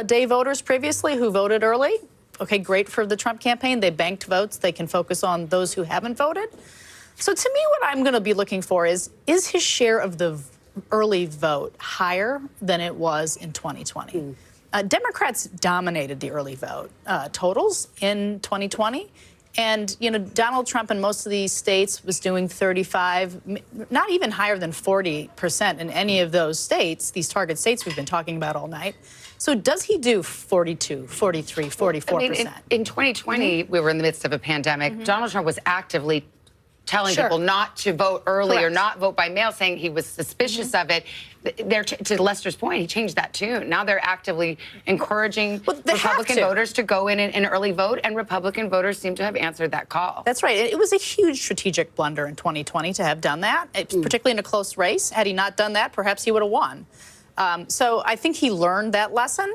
day voters previously who voted early. Okay, great for the Trump campaign. They banked votes. They can focus on those who haven't voted. So to me, what I'm going to be looking for is his share of the early vote higher than it was in 2020? Democrats dominated the early vote totals in 2020. And, Donald Trump in most of these states was doing 35, not even higher than 40% in any of those states, these target states we've been talking about all night. So does he do 42, 43, 44%? I mean, in 2020, we were in the midst of a pandemic. Donald Trump was actively telling people not to vote early or not vote by mail, saying he was suspicious of it. To Lester's point, he changed that tune. Now they're actively encouraging Republican voters to go in and early vote, and Republican voters seem to have answered that call. That's right. It was a huge strategic blunder in 2020 to have done that, particularly in a close race. Had he not done that, perhaps he would have won. So I think he learned that lesson.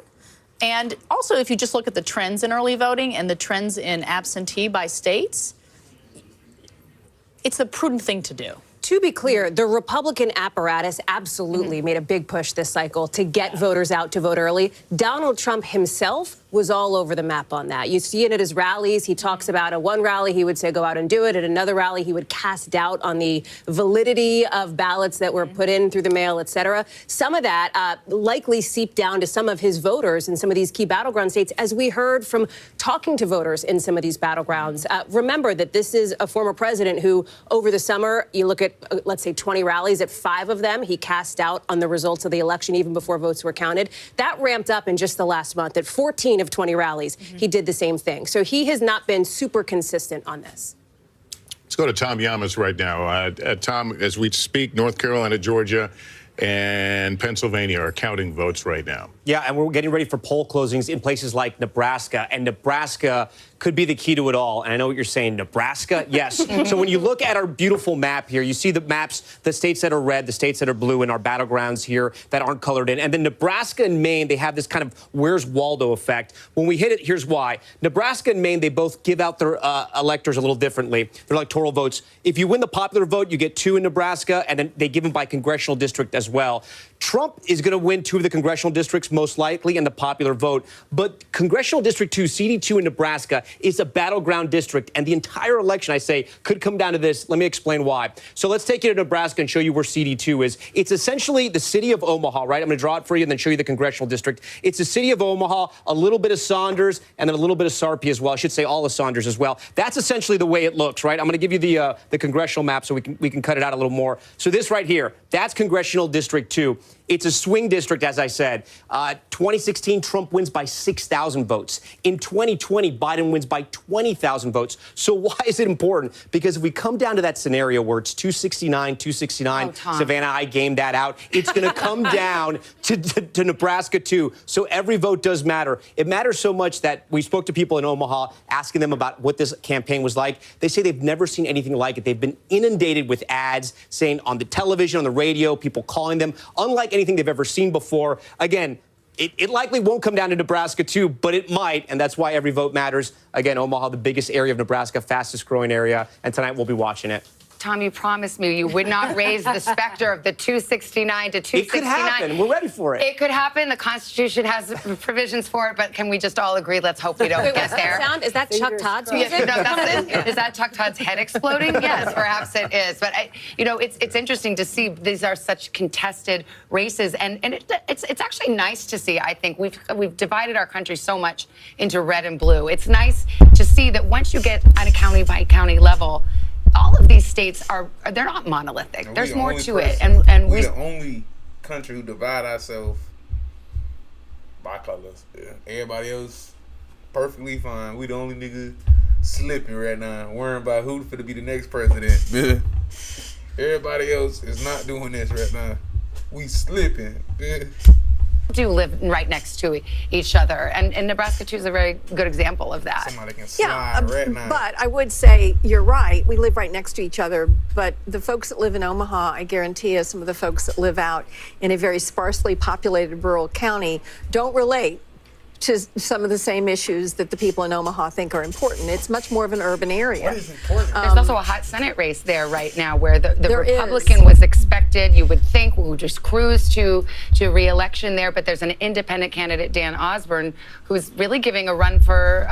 And also, if you just look at the trends in early voting and the trends in absentee by states, it's a prudent thing to do. To be clear, the Republican apparatus absolutely made a big push this cycle to get voters out to vote early. Donald Trump himself was all over the map on that. You see it at his rallies. He talks about at one rally, he would say, go out and do it. At another rally, he would cast doubt on the validity of ballots that were put in through the mail, et cetera. Some of that likely seeped down to some of his voters in some of these key battleground states, as we heard from talking to voters in some of these battlegrounds. Remember that this is a former president who, over the summer, you look at, let's say, 20 rallies. At 5 of them, he cast doubt on the results of the election, even before votes were counted. That ramped up in just the last month. At 14 of 20 rallies, he did the same thing. So he has not been super consistent on this. Let's go to Tom Yamas right now. Tom, as we speak, North Carolina, Georgia, and Pennsylvania are counting votes right now. Yeah, and we're getting ready for poll closings in places like Nebraska, and Nebraska could be the key to it all. And I know what you're saying, Nebraska? Yes. So when you look at our beautiful map here, you see the maps, the states that are red, the states that are blue, and our battlegrounds here that aren't colored in. And then Nebraska and Maine, they have this kind of Where's Waldo effect. When we hit it, here's why. Nebraska and Maine, they both give out their electors a little differently, their electoral votes. If you win the popular vote, you get 2 in Nebraska, and then they give them by congressional district as well. Trump is going to win 2 of the congressional districts, most likely, in the popular vote. But Congressional District 2, CD2 in Nebraska, is a battleground district. And the entire election, I say, could come down to this. Let me explain why. So let's take you to Nebraska and show you where CD2 is. It's essentially the city of Omaha, right? I'm going to draw it for you and then show you the congressional district. It's the city of Omaha, a little bit of Saunders, and then a little bit of Sarpy as well. I should say all of Saunders as well. That's essentially the way it looks, right? I'm going to give you the congressional map so we can cut it out a little more. So this right here, that's Congressional District 2. It's a swing district, as I said. 2016, Trump wins by 6,000 votes. In 2020, Biden wins by 20,000 votes. So why is it important? Because if we come down to that scenario where it's 269, Savannah, I gamed that out. It's going to come down to Nebraska, too. So every vote does matter. It matters so much that we spoke to people in Omaha, asking them about what this campaign was like. They say they've never seen anything like it. They've been inundated with ads saying on the television, on the radio, people calling them, unlike anything they've ever seen before. Again, it likely won't come down to Nebraska, too, but it might, and that's why every vote matters. Again, Omaha, the biggest area of Nebraska, fastest growing area, and tonight we'll be watching it. Tom, you promised me you would not raise the specter of the 269 to 269. It could happen. We're ready for it. It could happen. The Constitution has provisions for it, but can we just all agree? Let's hope we don't get there. Is that Chuck Todd's music? Is that Chuck Todd's head exploding? Yes, perhaps it is. But it's interesting to see these are such contested races, and it's actually nice to see. I think we've divided our country so much into red and blue. It's nice to see that once you get on a county by county level, all of these states they're not monolithic. There's more to it, and we're the only country who divide ourselves by colors. Yeah. Everybody else perfectly fine. We the only nigga slipping right now, worrying about who's finna be the next president. Yeah. Everybody else is not doing this right now. We slipping. Yeah. Do live right next to each other, and Nebraska too is a very good example of that. Somebody can slide right now. But I would say you're right. We live right next to each other. But the folks that live in Omaha, I guarantee you, some of the folks that live out in a very sparsely populated rural county don't relate to some of the same issues that the people in Omaha think are important. It's much more of an urban area. What is important? There's also a hot Senate race there right now where the Republican was expected, you would think, would just cruise to re-election there, but there's an independent candidate, Dan Osborne, who's really giving a run for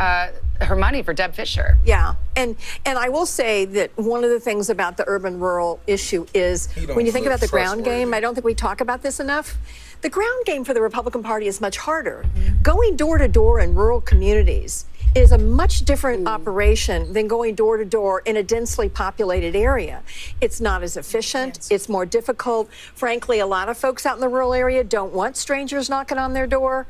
her money for Deb Fischer. Yeah, and I will say that one of the things about the urban-rural issue is when you think about the ground game, I don't think we talk about this enough. The ground game for the Republican Party is much harder. Going door to door in rural communities is a much different operation than going door to door in a densely populated area. It's not as efficient. It's more difficult. Frankly, a lot of folks out in the rural area don't want strangers knocking on their door.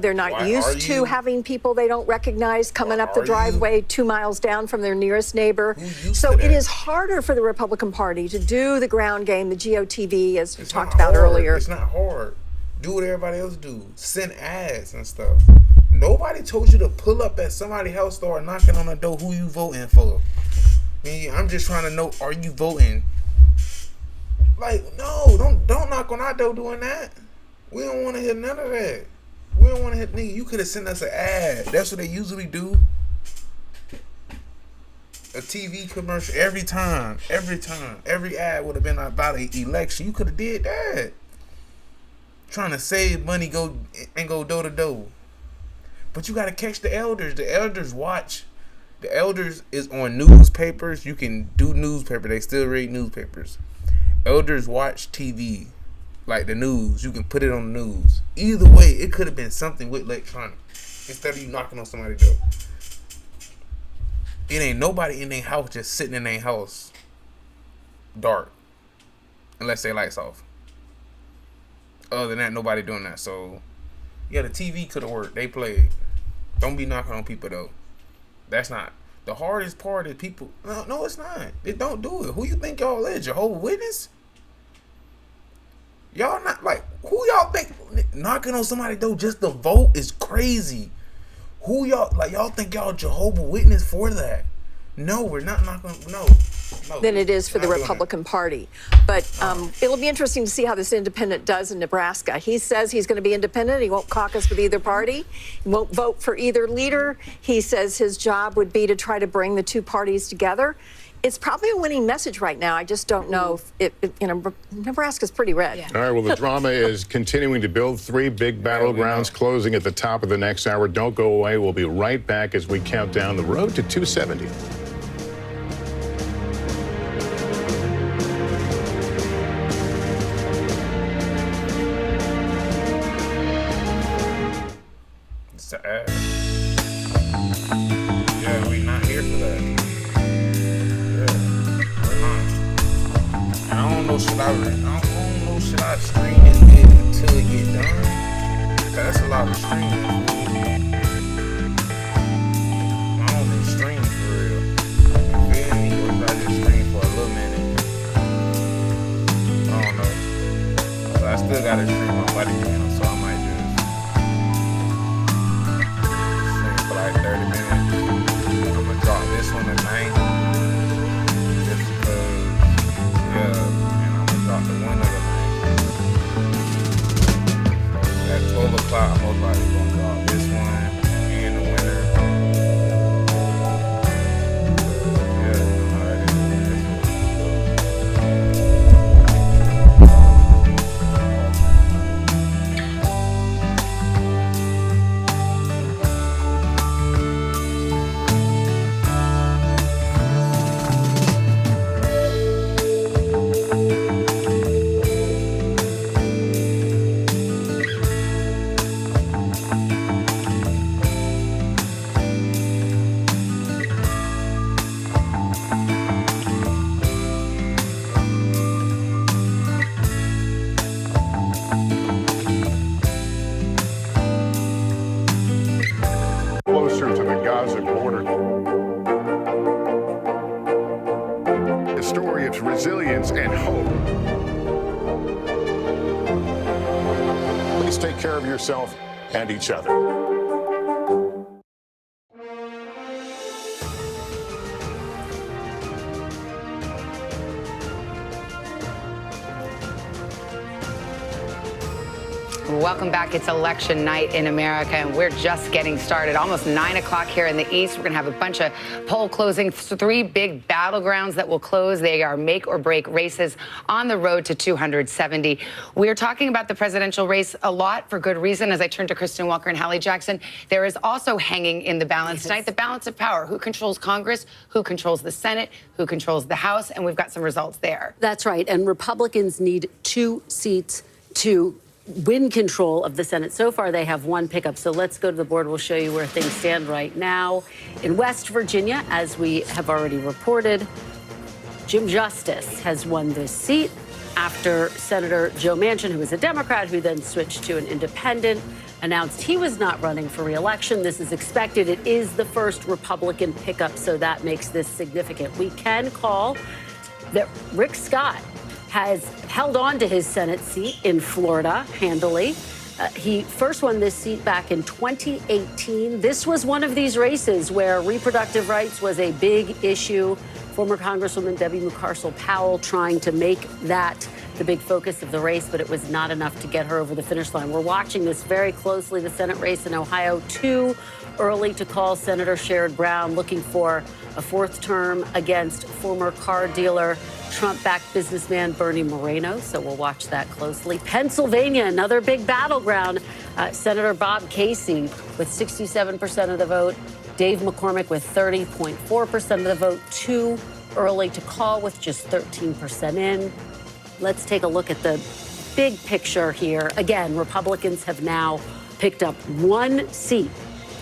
They're not used to having people they don't recognize coming up the driveway 2 miles down from their nearest neighbor. So it is harder for the Republican Party to do the ground game, the GOTV, as we talked about earlier. It's not hard. Do what everybody else do. Send ads and stuff. Nobody told you to pull up at somebody's house door knocking on the door. Who you voting for? I'm just trying to know, are you voting? Like, no, don't knock on our door doing that. We don't want to hear none of that. We don't want to hear, nigga, you could have sent us an ad. That's what they usually do. A TV commercial every time. Every ad would have been about an election. You could have did that. Trying to save money, go door to door. But you got to catch the elders. The elders watch. The elders is on newspapers. You can do newspaper. They still read newspapers. Elders watch TV. Like the news. You can put it on the news. Either way, it could have been something with electronic. Instead of you knocking on somebody's door. It ain't nobody in their house just sitting in their house dark. Unless their lights off. Other than that, nobody doing that. So, yeah, the TV could have worked. They played. Don't be knocking on people, though. That's not. The hardest part is people. No, it's not. It don't do it. Who you think y'all is? Jehovah's Witness? Y'all not, like, who y'all think knocking on somebody's door just to vote is crazy? Who y'all, like, y'all think y'all Jehovah's Witness for that? No, we're not knocking, no. Than it is for the Republican Party. But it'll be interesting to see how this independent does in Nebraska. He says he's going to be independent. He won't caucus with either party. He won't vote for either leader. He says his job would be to try to bring the two parties together. It's probably a winning message right now. I just don't know if Nebraska's pretty red. All right, well, the drama is continuing to build. 3 big battlegrounds closing at the top of the next hour. Don't go away. We'll be right back as we count down the road to 270. Yeah, we not here for that. Yeah, we're not. I don't know should I stream this bit until it get done? That's a lot of streaming. I don't even stream for real. You feel me? Or if I just stream for a little minute. I don't know. But I still gotta stream my buddy channel, so I might just for like 30 minutes. I'm gonna drop this one tonight. Just because, yeah, and I'm gonna drop the one of the night. So at 12 o'clock, I'm most likely gonna drop this one and the winner. Yeah, you know how it is. Closer to the Gaza border. A story of resilience and hope. Please take care of yourself and each other. Welcome back. It's election night in America, and we're just getting started. Almost 9 o'clock here in the East. We're going to have a bunch of poll closing. 3 big battlegrounds that will close. They are make or break races on the road to 270. We're talking about the presidential race a lot for good reason. As I turn to Kristen Walker and Hallie Jackson, there is also hanging in the balance tonight, the balance of power. Who controls Congress? Who controls the Senate? Who controls the House? And we've got some results there. That's right. And Republicans need 2 seats to win control of the Senate. So far, they have one pickup. So let's go to the board. We'll show you where things stand right now. In West Virginia, as we have already reported, Jim Justice has won this seat after Senator Joe Manchin, who was a Democrat, who then switched to an independent, announced he was not running for re-election. This is expected. It is the first Republican pickup, so that makes this significant. We can call that Rick Scott has held on to his Senate seat in Florida handily. He first won this seat back in 2018. This was one of these races where reproductive rights was a big issue. Former Congresswoman Debbie Mucarsel-Powell trying to make that the big focus of the race, but it was not enough to get her over the finish line. We're watching this very closely, the Senate race in Ohio. Too early to call Senator Sherrod Brown looking for a fourth term against former car dealer, Trump-backed businessman Bernie Moreno. So we'll watch that closely. Pennsylvania, another big battleground. Senator Bob Casey with 67% of the vote. Dave McCormick with 30.4% of the vote. Too early to call with just 13% in. Let's take a look at the big picture here. Again, Republicans have now picked up one seat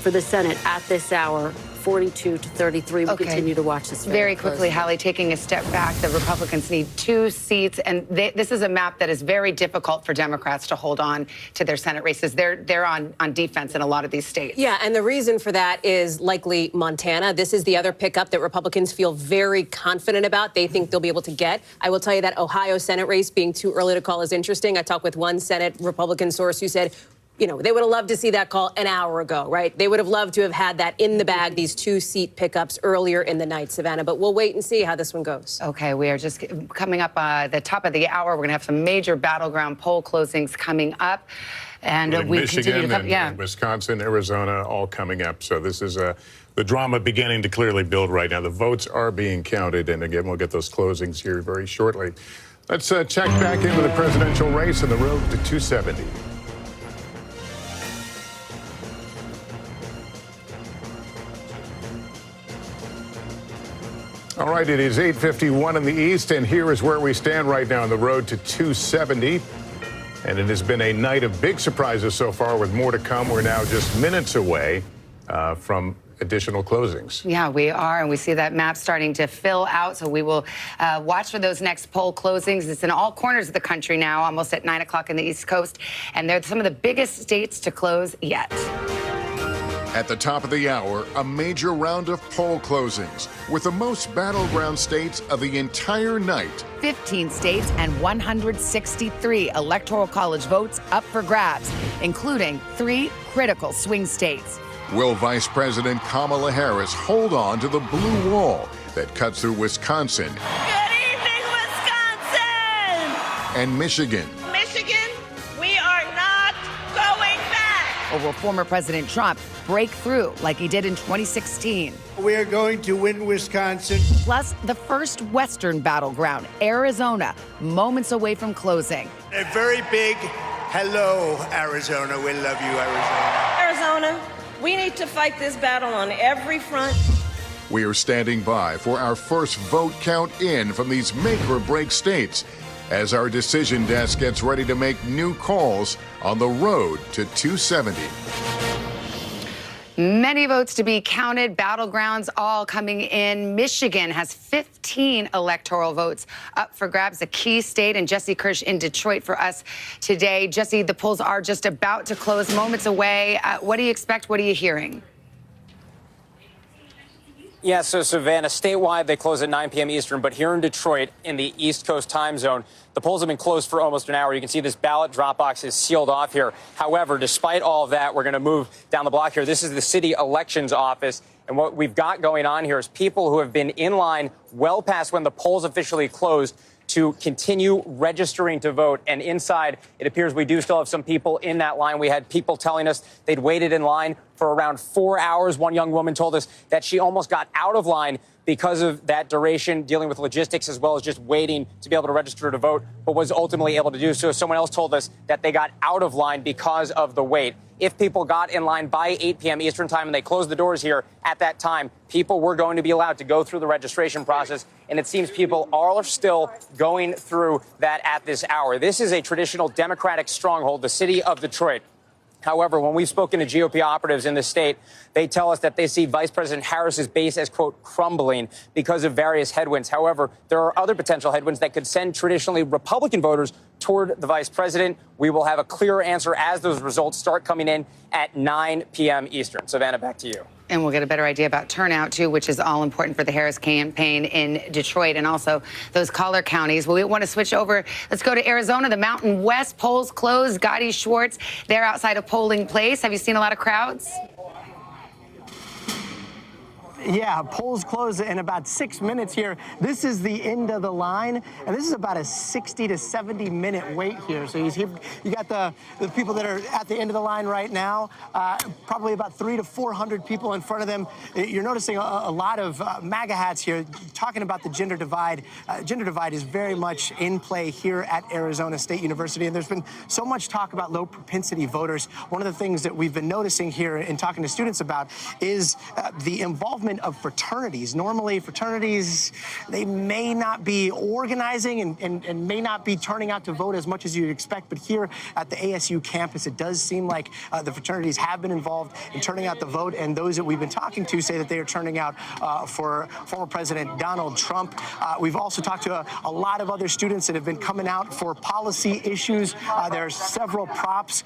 for the Senate at this hour, 42 to 33. We'll continue to watch this very quickly. Hallie, taking a step back, the Republicans need 2 seats, and this is a map that is very difficult for Democrats to hold on to their Senate races. They're on defense in a lot of these states. Yeah, and the reason for that is likely Montana. This is the other pickup that Republicans feel very confident about. They think they'll be able to get. I will tell you that Ohio Senate race being too early to call is interesting. I talked with one Senate Republican source who said, you know, they would have loved to see that call an hour ago, right? They would have loved to have had that in the bag, these 2-seat pickups earlier in the night, Savannah. But we'll wait and see how this one goes. Okay, we are just coming up the top of the hour. We're going to have some major battleground poll closings coming up. And we Michigan continue to and Wisconsin, Arizona, all coming up. So this is the drama beginning to clearly build right now. The votes are being counted. And again, we'll get those closings here very shortly. Let's check back into the presidential race and the road to 270. All right, it is 8:51 in the East, and here is where we stand right now on the road to 270. And it has been a night of big surprises so far, with more to come. We're now just minutes away from additional closings. Yeah, we are, and we see that map starting to fill out, so we will watch for those next poll closings. It's in all corners of the country now, almost at 9 o'clock in the East Coast, and they're some of the biggest states to close yet. At the top of the hour, a major round of poll closings with the most battleground states of the entire night. 15 states and 163 electoral college votes up for grabs, including 3 critical swing states. Will Vice President Kamala Harris hold on to the blue wall that cuts through Wisconsin? Good evening, Wisconsin! And Michigan. Michigan, we are not going back! Or will former President Trump break through like he did in 2016? We are going to win Wisconsin. Plus, the first Western battleground, Arizona, moments away from closing. A very big hello, Arizona. We love you, Arizona. Arizona, we need to fight this battle on every front. We are standing by for our first vote count in from these make-or-break states as our decision desk gets ready to make new calls on the road to 270. Many votes to be counted, battlegrounds all coming in. Michigan has 15 electoral votes up for grabs, a key state. And Jesse Kirsch in Detroit for us today. Jesse, the polls are just about to close, moments away. What do you expect? What are you hearing? Yeah, so Savannah, statewide, they close at 9 p.m. Eastern, but here in Detroit, in the East Coast time zone, the polls have been closed for almost an hour. You can see this ballot drop box is sealed off here. However, despite all of that, we're going to move down the block here. This is the city elections office. And what we've got going on here is people who have been in line well past when the polls officially closed to continue registering to vote. And inside, it appears we do still have some people in that line. We had people telling us they'd waited in line for around 4 hours. One young woman told us that she almost got out of line because of that duration, dealing with logistics as well as just waiting to be able to register to vote, but was ultimately able to do so. Someone else told us that they got out of line because of the wait. If people got in line by 8 p.m. Eastern time and they closed the doors here at that time, people were going to be allowed to go through the registration process. And it seems people are still going through that at this hour. This is a traditional Democratic stronghold, the city of Detroit. However, when we've spoken to GOP operatives in the state, they tell us that they see Vice President Harris's base as, quote, crumbling because of various headwinds. However, there are other potential headwinds that could send traditionally Republican voters toward the vice president. We will have a clearer answer as those results start coming in at 9 p.m. Eastern. Savannah, back to you. And we'll get a better idea about turnout, too, which is all important for the Harris campaign in Detroit and also those collar counties. Well, we want to switch over. Let's go to Arizona, the Mountain West. Polls closed. Gotti Schwartz, they're outside a polling place. Have you seen a lot of crowds? Yeah, polls close in about 6 minutes here. This is the end of the line, and this is about a 60 to 70 minute wait here. So you got the people that are at the end of the line right now, probably about 300 to 400 people in front of them. You're noticing a lot of MAGA hats here talking about the gender divide. Gender divide is very much in play here at Arizona State University, and there's been so much talk about low propensity voters. One of the things that we've been noticing here and talking to students about is the involvement of fraternities. Normally, fraternities, they may not be organizing and may not be turning out to vote as much as you'd expect, but here at the ASU campus, it does seem like the fraternities have been involved in turning out the vote, and those that we've been talking to say that they are turning out for former President Donald Trump. We've also talked to a lot of other students that have been coming out for policy issues. There are several props.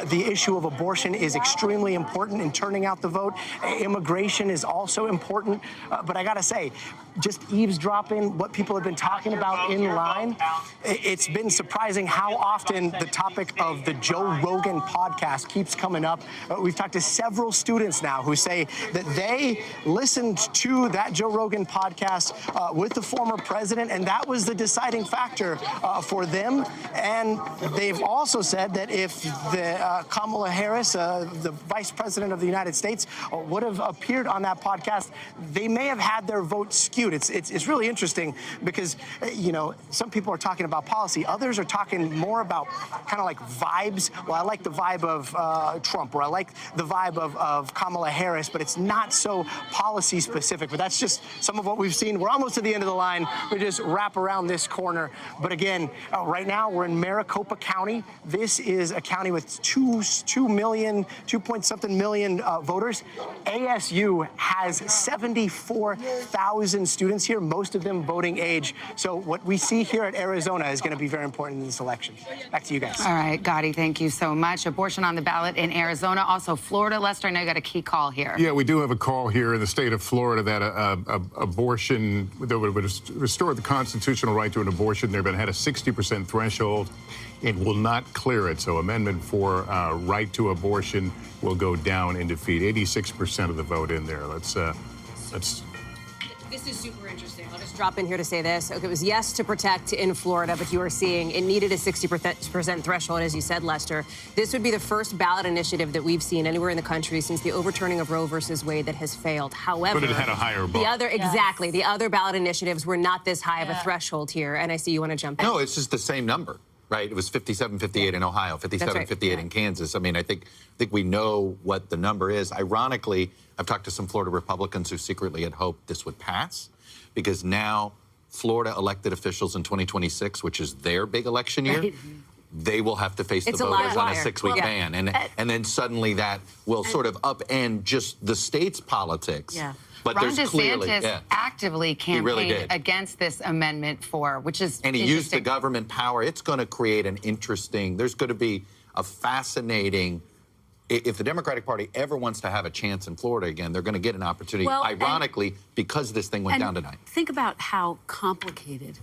The issue of abortion is extremely important in turning out the vote. Immigration is also important, but I gotta say, just eavesdropping what people have been talking about in line, it's been surprising how often the topic of the Joe Rogan podcast keeps coming up. We've talked to several students now who say that they listened to that Joe Rogan podcast with the former president, and that was the deciding factor for them. And they've also said that if the Kamala Harris, the vice president of the United States, would have appeared on that podcast, they may have had their vote skewed. It's really interesting because, you know, some people are talking about policy. Others are talking more about kind of like vibes. Well, I like the vibe of Trump, or I like the vibe of Kamala Harris, but it's not so policy specific. But that's just some of what we've seen. We're almost to the end of the line. We just wrap around this corner. But again, right now we're in Maricopa County. This is a county with 2 point something million voters. ASU has 74,000 students here, most of them voting age. So what we see here at Arizona is going to be very important in this election. Back to you guys. All right, Gotti, thank you so much. Abortion on the ballot in Arizona, also Florida. Lester, I know you got a key call here. Yeah, we do have a call here in the state of Florida that abortion, that would restore the constitutional right to an abortion there, but had a 60% threshold. It will not clear it. So amendment for right to abortion will go down in defeat. 86% of the vote in there. Let's. This is super interesting. I'll just drop in here to say this. Okay, it was yes to protect in Florida, but you are seeing it needed a 60% threshold, as you said, Lester. This would be the first ballot initiative that we've seen anywhere in the country since the overturning of Roe versus Wade that has failed. However, but it had a higher bar. The other ballot initiatives were not this high of a threshold here. And I see you want to jump in. No, it's just the same number. Right, it was 57, 58 in Ohio, 57, 58 in Kansas. I mean, I think we know what the number is. Ironically, I've talked to some Florida Republicans who secretly had hoped this would pass, because now Florida elected officials in 2026, which is their big election year, they will have to face the voters on a 6-week ban. And then suddenly that will sort of upend just the state's politics. Yeah. But Ron there's clearly DeSantis actively campaigned against this amendment which is and he used the government power. It's going to create an interesting, there's going to be a fascinating, if the Democratic Party ever wants to have a chance in Florida again, they're going to get an opportunity, ironically, because this thing went down tonight. Think about how complicated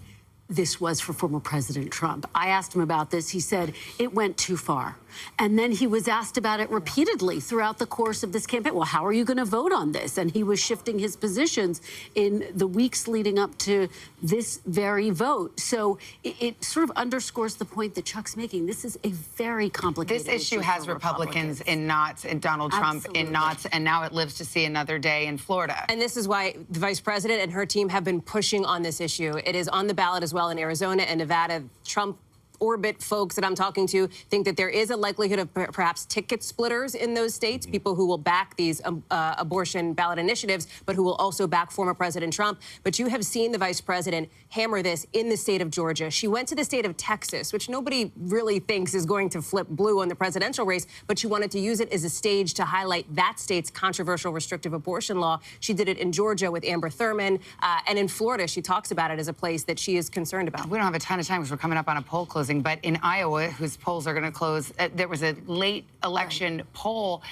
this was for former President Trump. I asked him about this. He said it went too far. And then he was asked about it repeatedly throughout the course of this campaign. Well, how are you going to vote on this? And he was shifting his positions in the weeks leading up to this very vote. So it sort of underscores the point that Chuck's making. This is a very complicated issue. This issue has Republicans in knots and Donald Trump in knots, and now it lives to see another day in Florida. And this is why the vice president and her team have been pushing on this issue. It is on the ballot as well in Arizona and Nevada. Trump orbit folks that I'm talking to think that there is a likelihood of perhaps ticket splitters in those states, people who will back these abortion ballot initiatives, but who will also back former President Trump. But you have seen the vice president hammer this in the state of Georgia. She went to the state of Texas, which nobody really thinks is going to flip blue on the presidential race, but she wanted to use it as a stage to highlight that state's controversial restrictive abortion law. She did it in Georgia with Amber Thurman, and in Florida, she talks about it as a place that she is concerned about. We don't have a ton of time because we're coming up on a poll closing. But in Iowa, whose polls are going to close, there was a late election poll.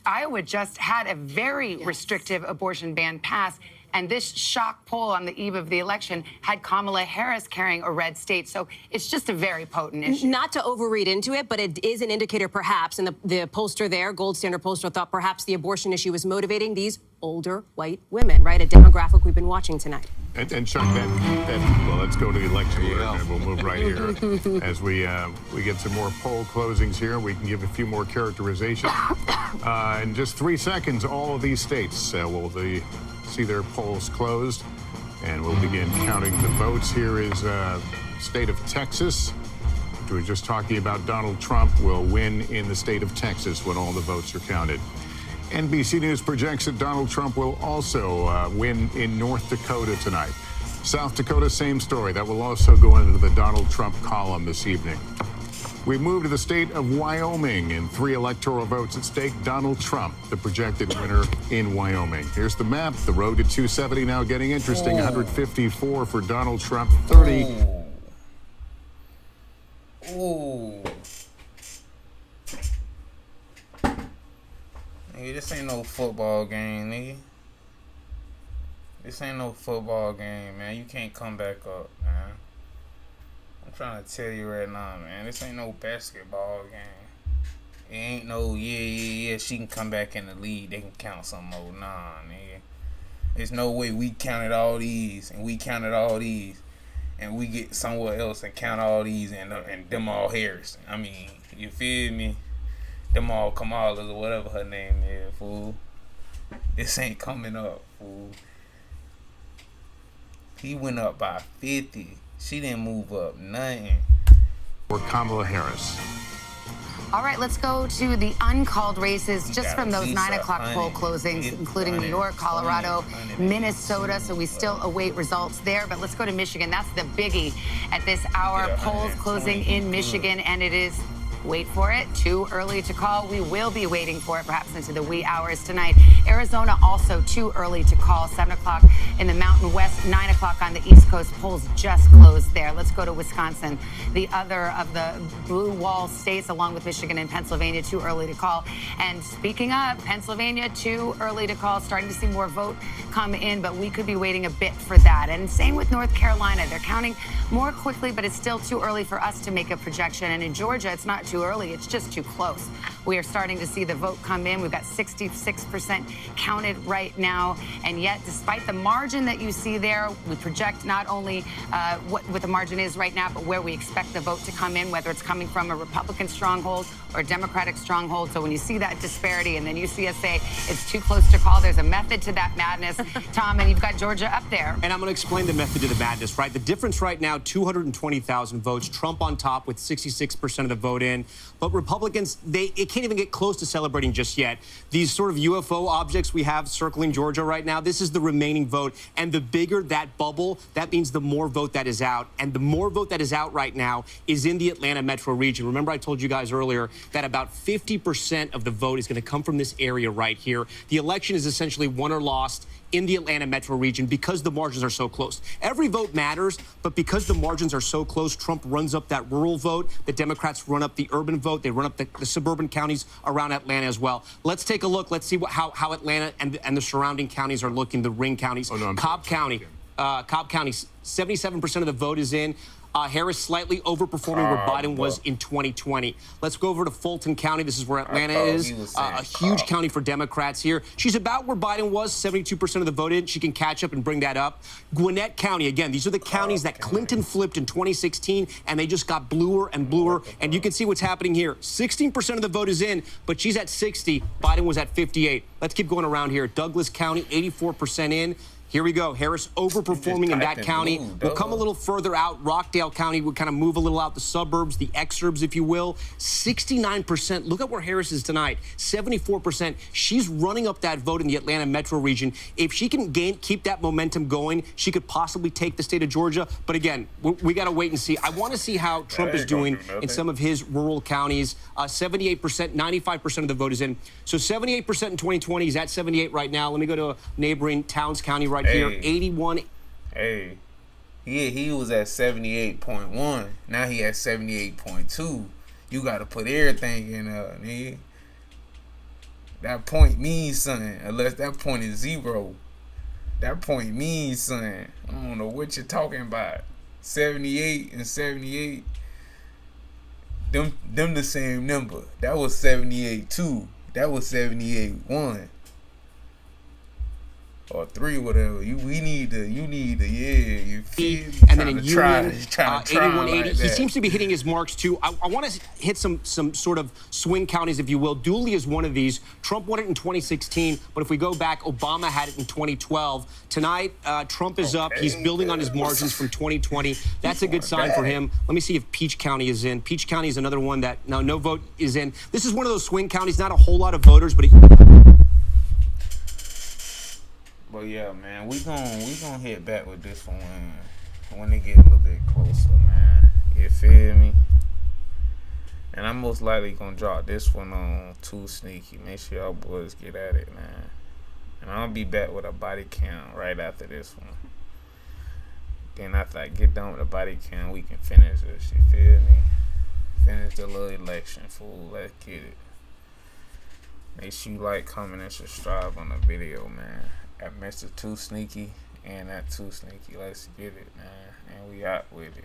Iowa just had a very restrictive abortion ban passed. And this shock poll on the eve of the election had Kamala Harris carrying a red state. So it's just a very potent issue. Not to overread into it, but it is an indicator perhaps. And the pollster there, Gold Standard pollster, thought perhaps the abortion issue was motivating these older white women, right? A demographic we've been watching tonight. And Chuck, well, let's go to the election and we'll move right here. As we get some more poll closings here, we can give a few more characterizations. In just 3 seconds, all of these states will see their polls closed, and we'll begin counting the votes. Here is state of Texas, which we were just talking about. Donald Trump will win in the state of Texas when all the votes are counted. NBC News projects that Donald Trump will also win in North Dakota tonight. South Dakota, same story. That will also go into the Donald Trump column this evening. We move to the state of Wyoming. In 3 electoral votes at stake, Donald Trump, the projected winner in Wyoming. Here's the map. The road to 270 now getting interesting. 154 for Donald Trump, 30. Ooh. Nigga, this ain't no football game, nigga. This ain't no football game, man. You can't come back up, man. I'm trying to tell you right now, man. This ain't no basketball game. It ain't no, yeah, she can come back in the league. They can count some more. Nah, nigga. There's no way we counted all these, and we counted all these, and we get somewhere else and count all these, and them all Harris. I mean, you feel me? Them all Kamala or whatever her name is, fool. This ain't coming up, fool. He went up by 50. She didn't move up nothing. For Kamala Harris. All right, let's go to the uncalled races just from those 9 o'clock poll closings, including New York, Colorado, Minnesota. So we still await results there. But let's go to Michigan. That's the biggie at this hour. Polls closing in Michigan, and it is, wait for it, too early to call. We will be waiting for it perhaps into the wee hours tonight. Arizona also too early to call. 7 o'clock in the Mountain West, 9 o'clock on the East Coast. Polls just closed there. Let's go to Wisconsin, the other of the blue wall states, along with Michigan and Pennsylvania, too early to call. And speaking of Pennsylvania, too early to call. Starting to see more vote come in, but we could be waiting a bit for that. And same with North Carolina. They're counting more quickly, but it's still too early for us to make a projection. And in Georgia, it's not too early. It's just too close. We are starting to see the vote come in. We've got 66% counted right now. And yet, despite the margin that you see there, we project not only what the margin is right now, but where we expect the vote to come in, whether it's coming from a Republican stronghold or a Democratic stronghold. So when you see that disparity and then you see us say it's too close to call, there's a method to that madness, Tom, and you've got Georgia up there. And I'm going to explain the method to the madness, right? The difference right now, 220,000 votes. Trump on top with 66% of the vote in. But Republicans, it can't even get close to celebrating just yet. These sort of UFO objects we have circling Georgia right now, this is the remaining vote. And the bigger that bubble, that means the more vote that is out. And the more vote that is out right now is in the Atlanta metro region. Remember, I told you guys earlier that about 50% of the vote is going to come from this area right here. The election is essentially won or lost in the Atlanta metro region because the margins are so close. Every vote matters, but because the margins are so close, Trump runs up that rural vote. The Democrats run up the urban vote. They run up the suburban counties around Atlanta as well. Let's take a look. Let's see how Atlanta and the surrounding counties are looking, the ring counties. Cobb County, 77% of the vote is in. Harris slightly overperforming where Biden was in 2020. Let's go over to Fulton County. This is where Atlanta is. A huge county for Democrats here. She's about where Biden was, 72% of the vote in. She can catch up and bring that up. Gwinnett County, again, these are the counties that Clinton flipped in 2016, and they just got bluer and bluer. And you can see what's happening here. 16% of the vote is in, but she's at 60. Biden was at 58. Let's keep going around here. Douglas County, 84% in. Here we go. Harris overperforming in that county. We'll come a little further out. Rockdale County would kind of move a little out the suburbs, the exurbs, if you will. 69%. Look at where Harris is tonight. 74%. She's running up that vote in the Atlanta metro region. If she can keep that momentum going, she could possibly take the state of Georgia. But again, we got to wait and see. I want to see how Trump is doing in some of his rural counties. 78%, 95% of the vote is in. So 78% in 2020. He's at 78 right now. Let me go to neighboring Towns County right here, 81. Hey, he was at 78.1. Now he at 78.2. You got to put everything in there, nigga. That point means something, unless that point is 0. That point means something. I don't know what you're talking about. 78 and 78. Them the same number. That was 78.2. That was 78.1. Or 3, whatever. You need to, you feel me? And then in Union, 8180. He seems to be hitting his marks too. I want to hit some sort of swing counties, if you will. Dooley is one of these. Trump won it in 2016, but if we go back, Obama had it in 2012. Tonight, Trump is up. He's building on his margins from 2020. That's a good sign for him. Let me see if Peach County is in. Peach County is another one that no vote is in. This is one of those swing counties, not a whole lot of voters, but But yeah, man, we gonna hit back with this one when they get a little bit closer, man. You feel me? And I'm most likely gonna drop this one on 2Sneaky. Make sure y'all boys get at it, man. And I'll be back with a body count right after this one. Then after I get done with the body count, we can finish this. You feel me? Finish the little election, fool. Let's get it. Make sure you like, comment, and subscribe on the video, man. At Mr. 2Sneaky and at 2Sneaky. Let's get it, man. And we out with it.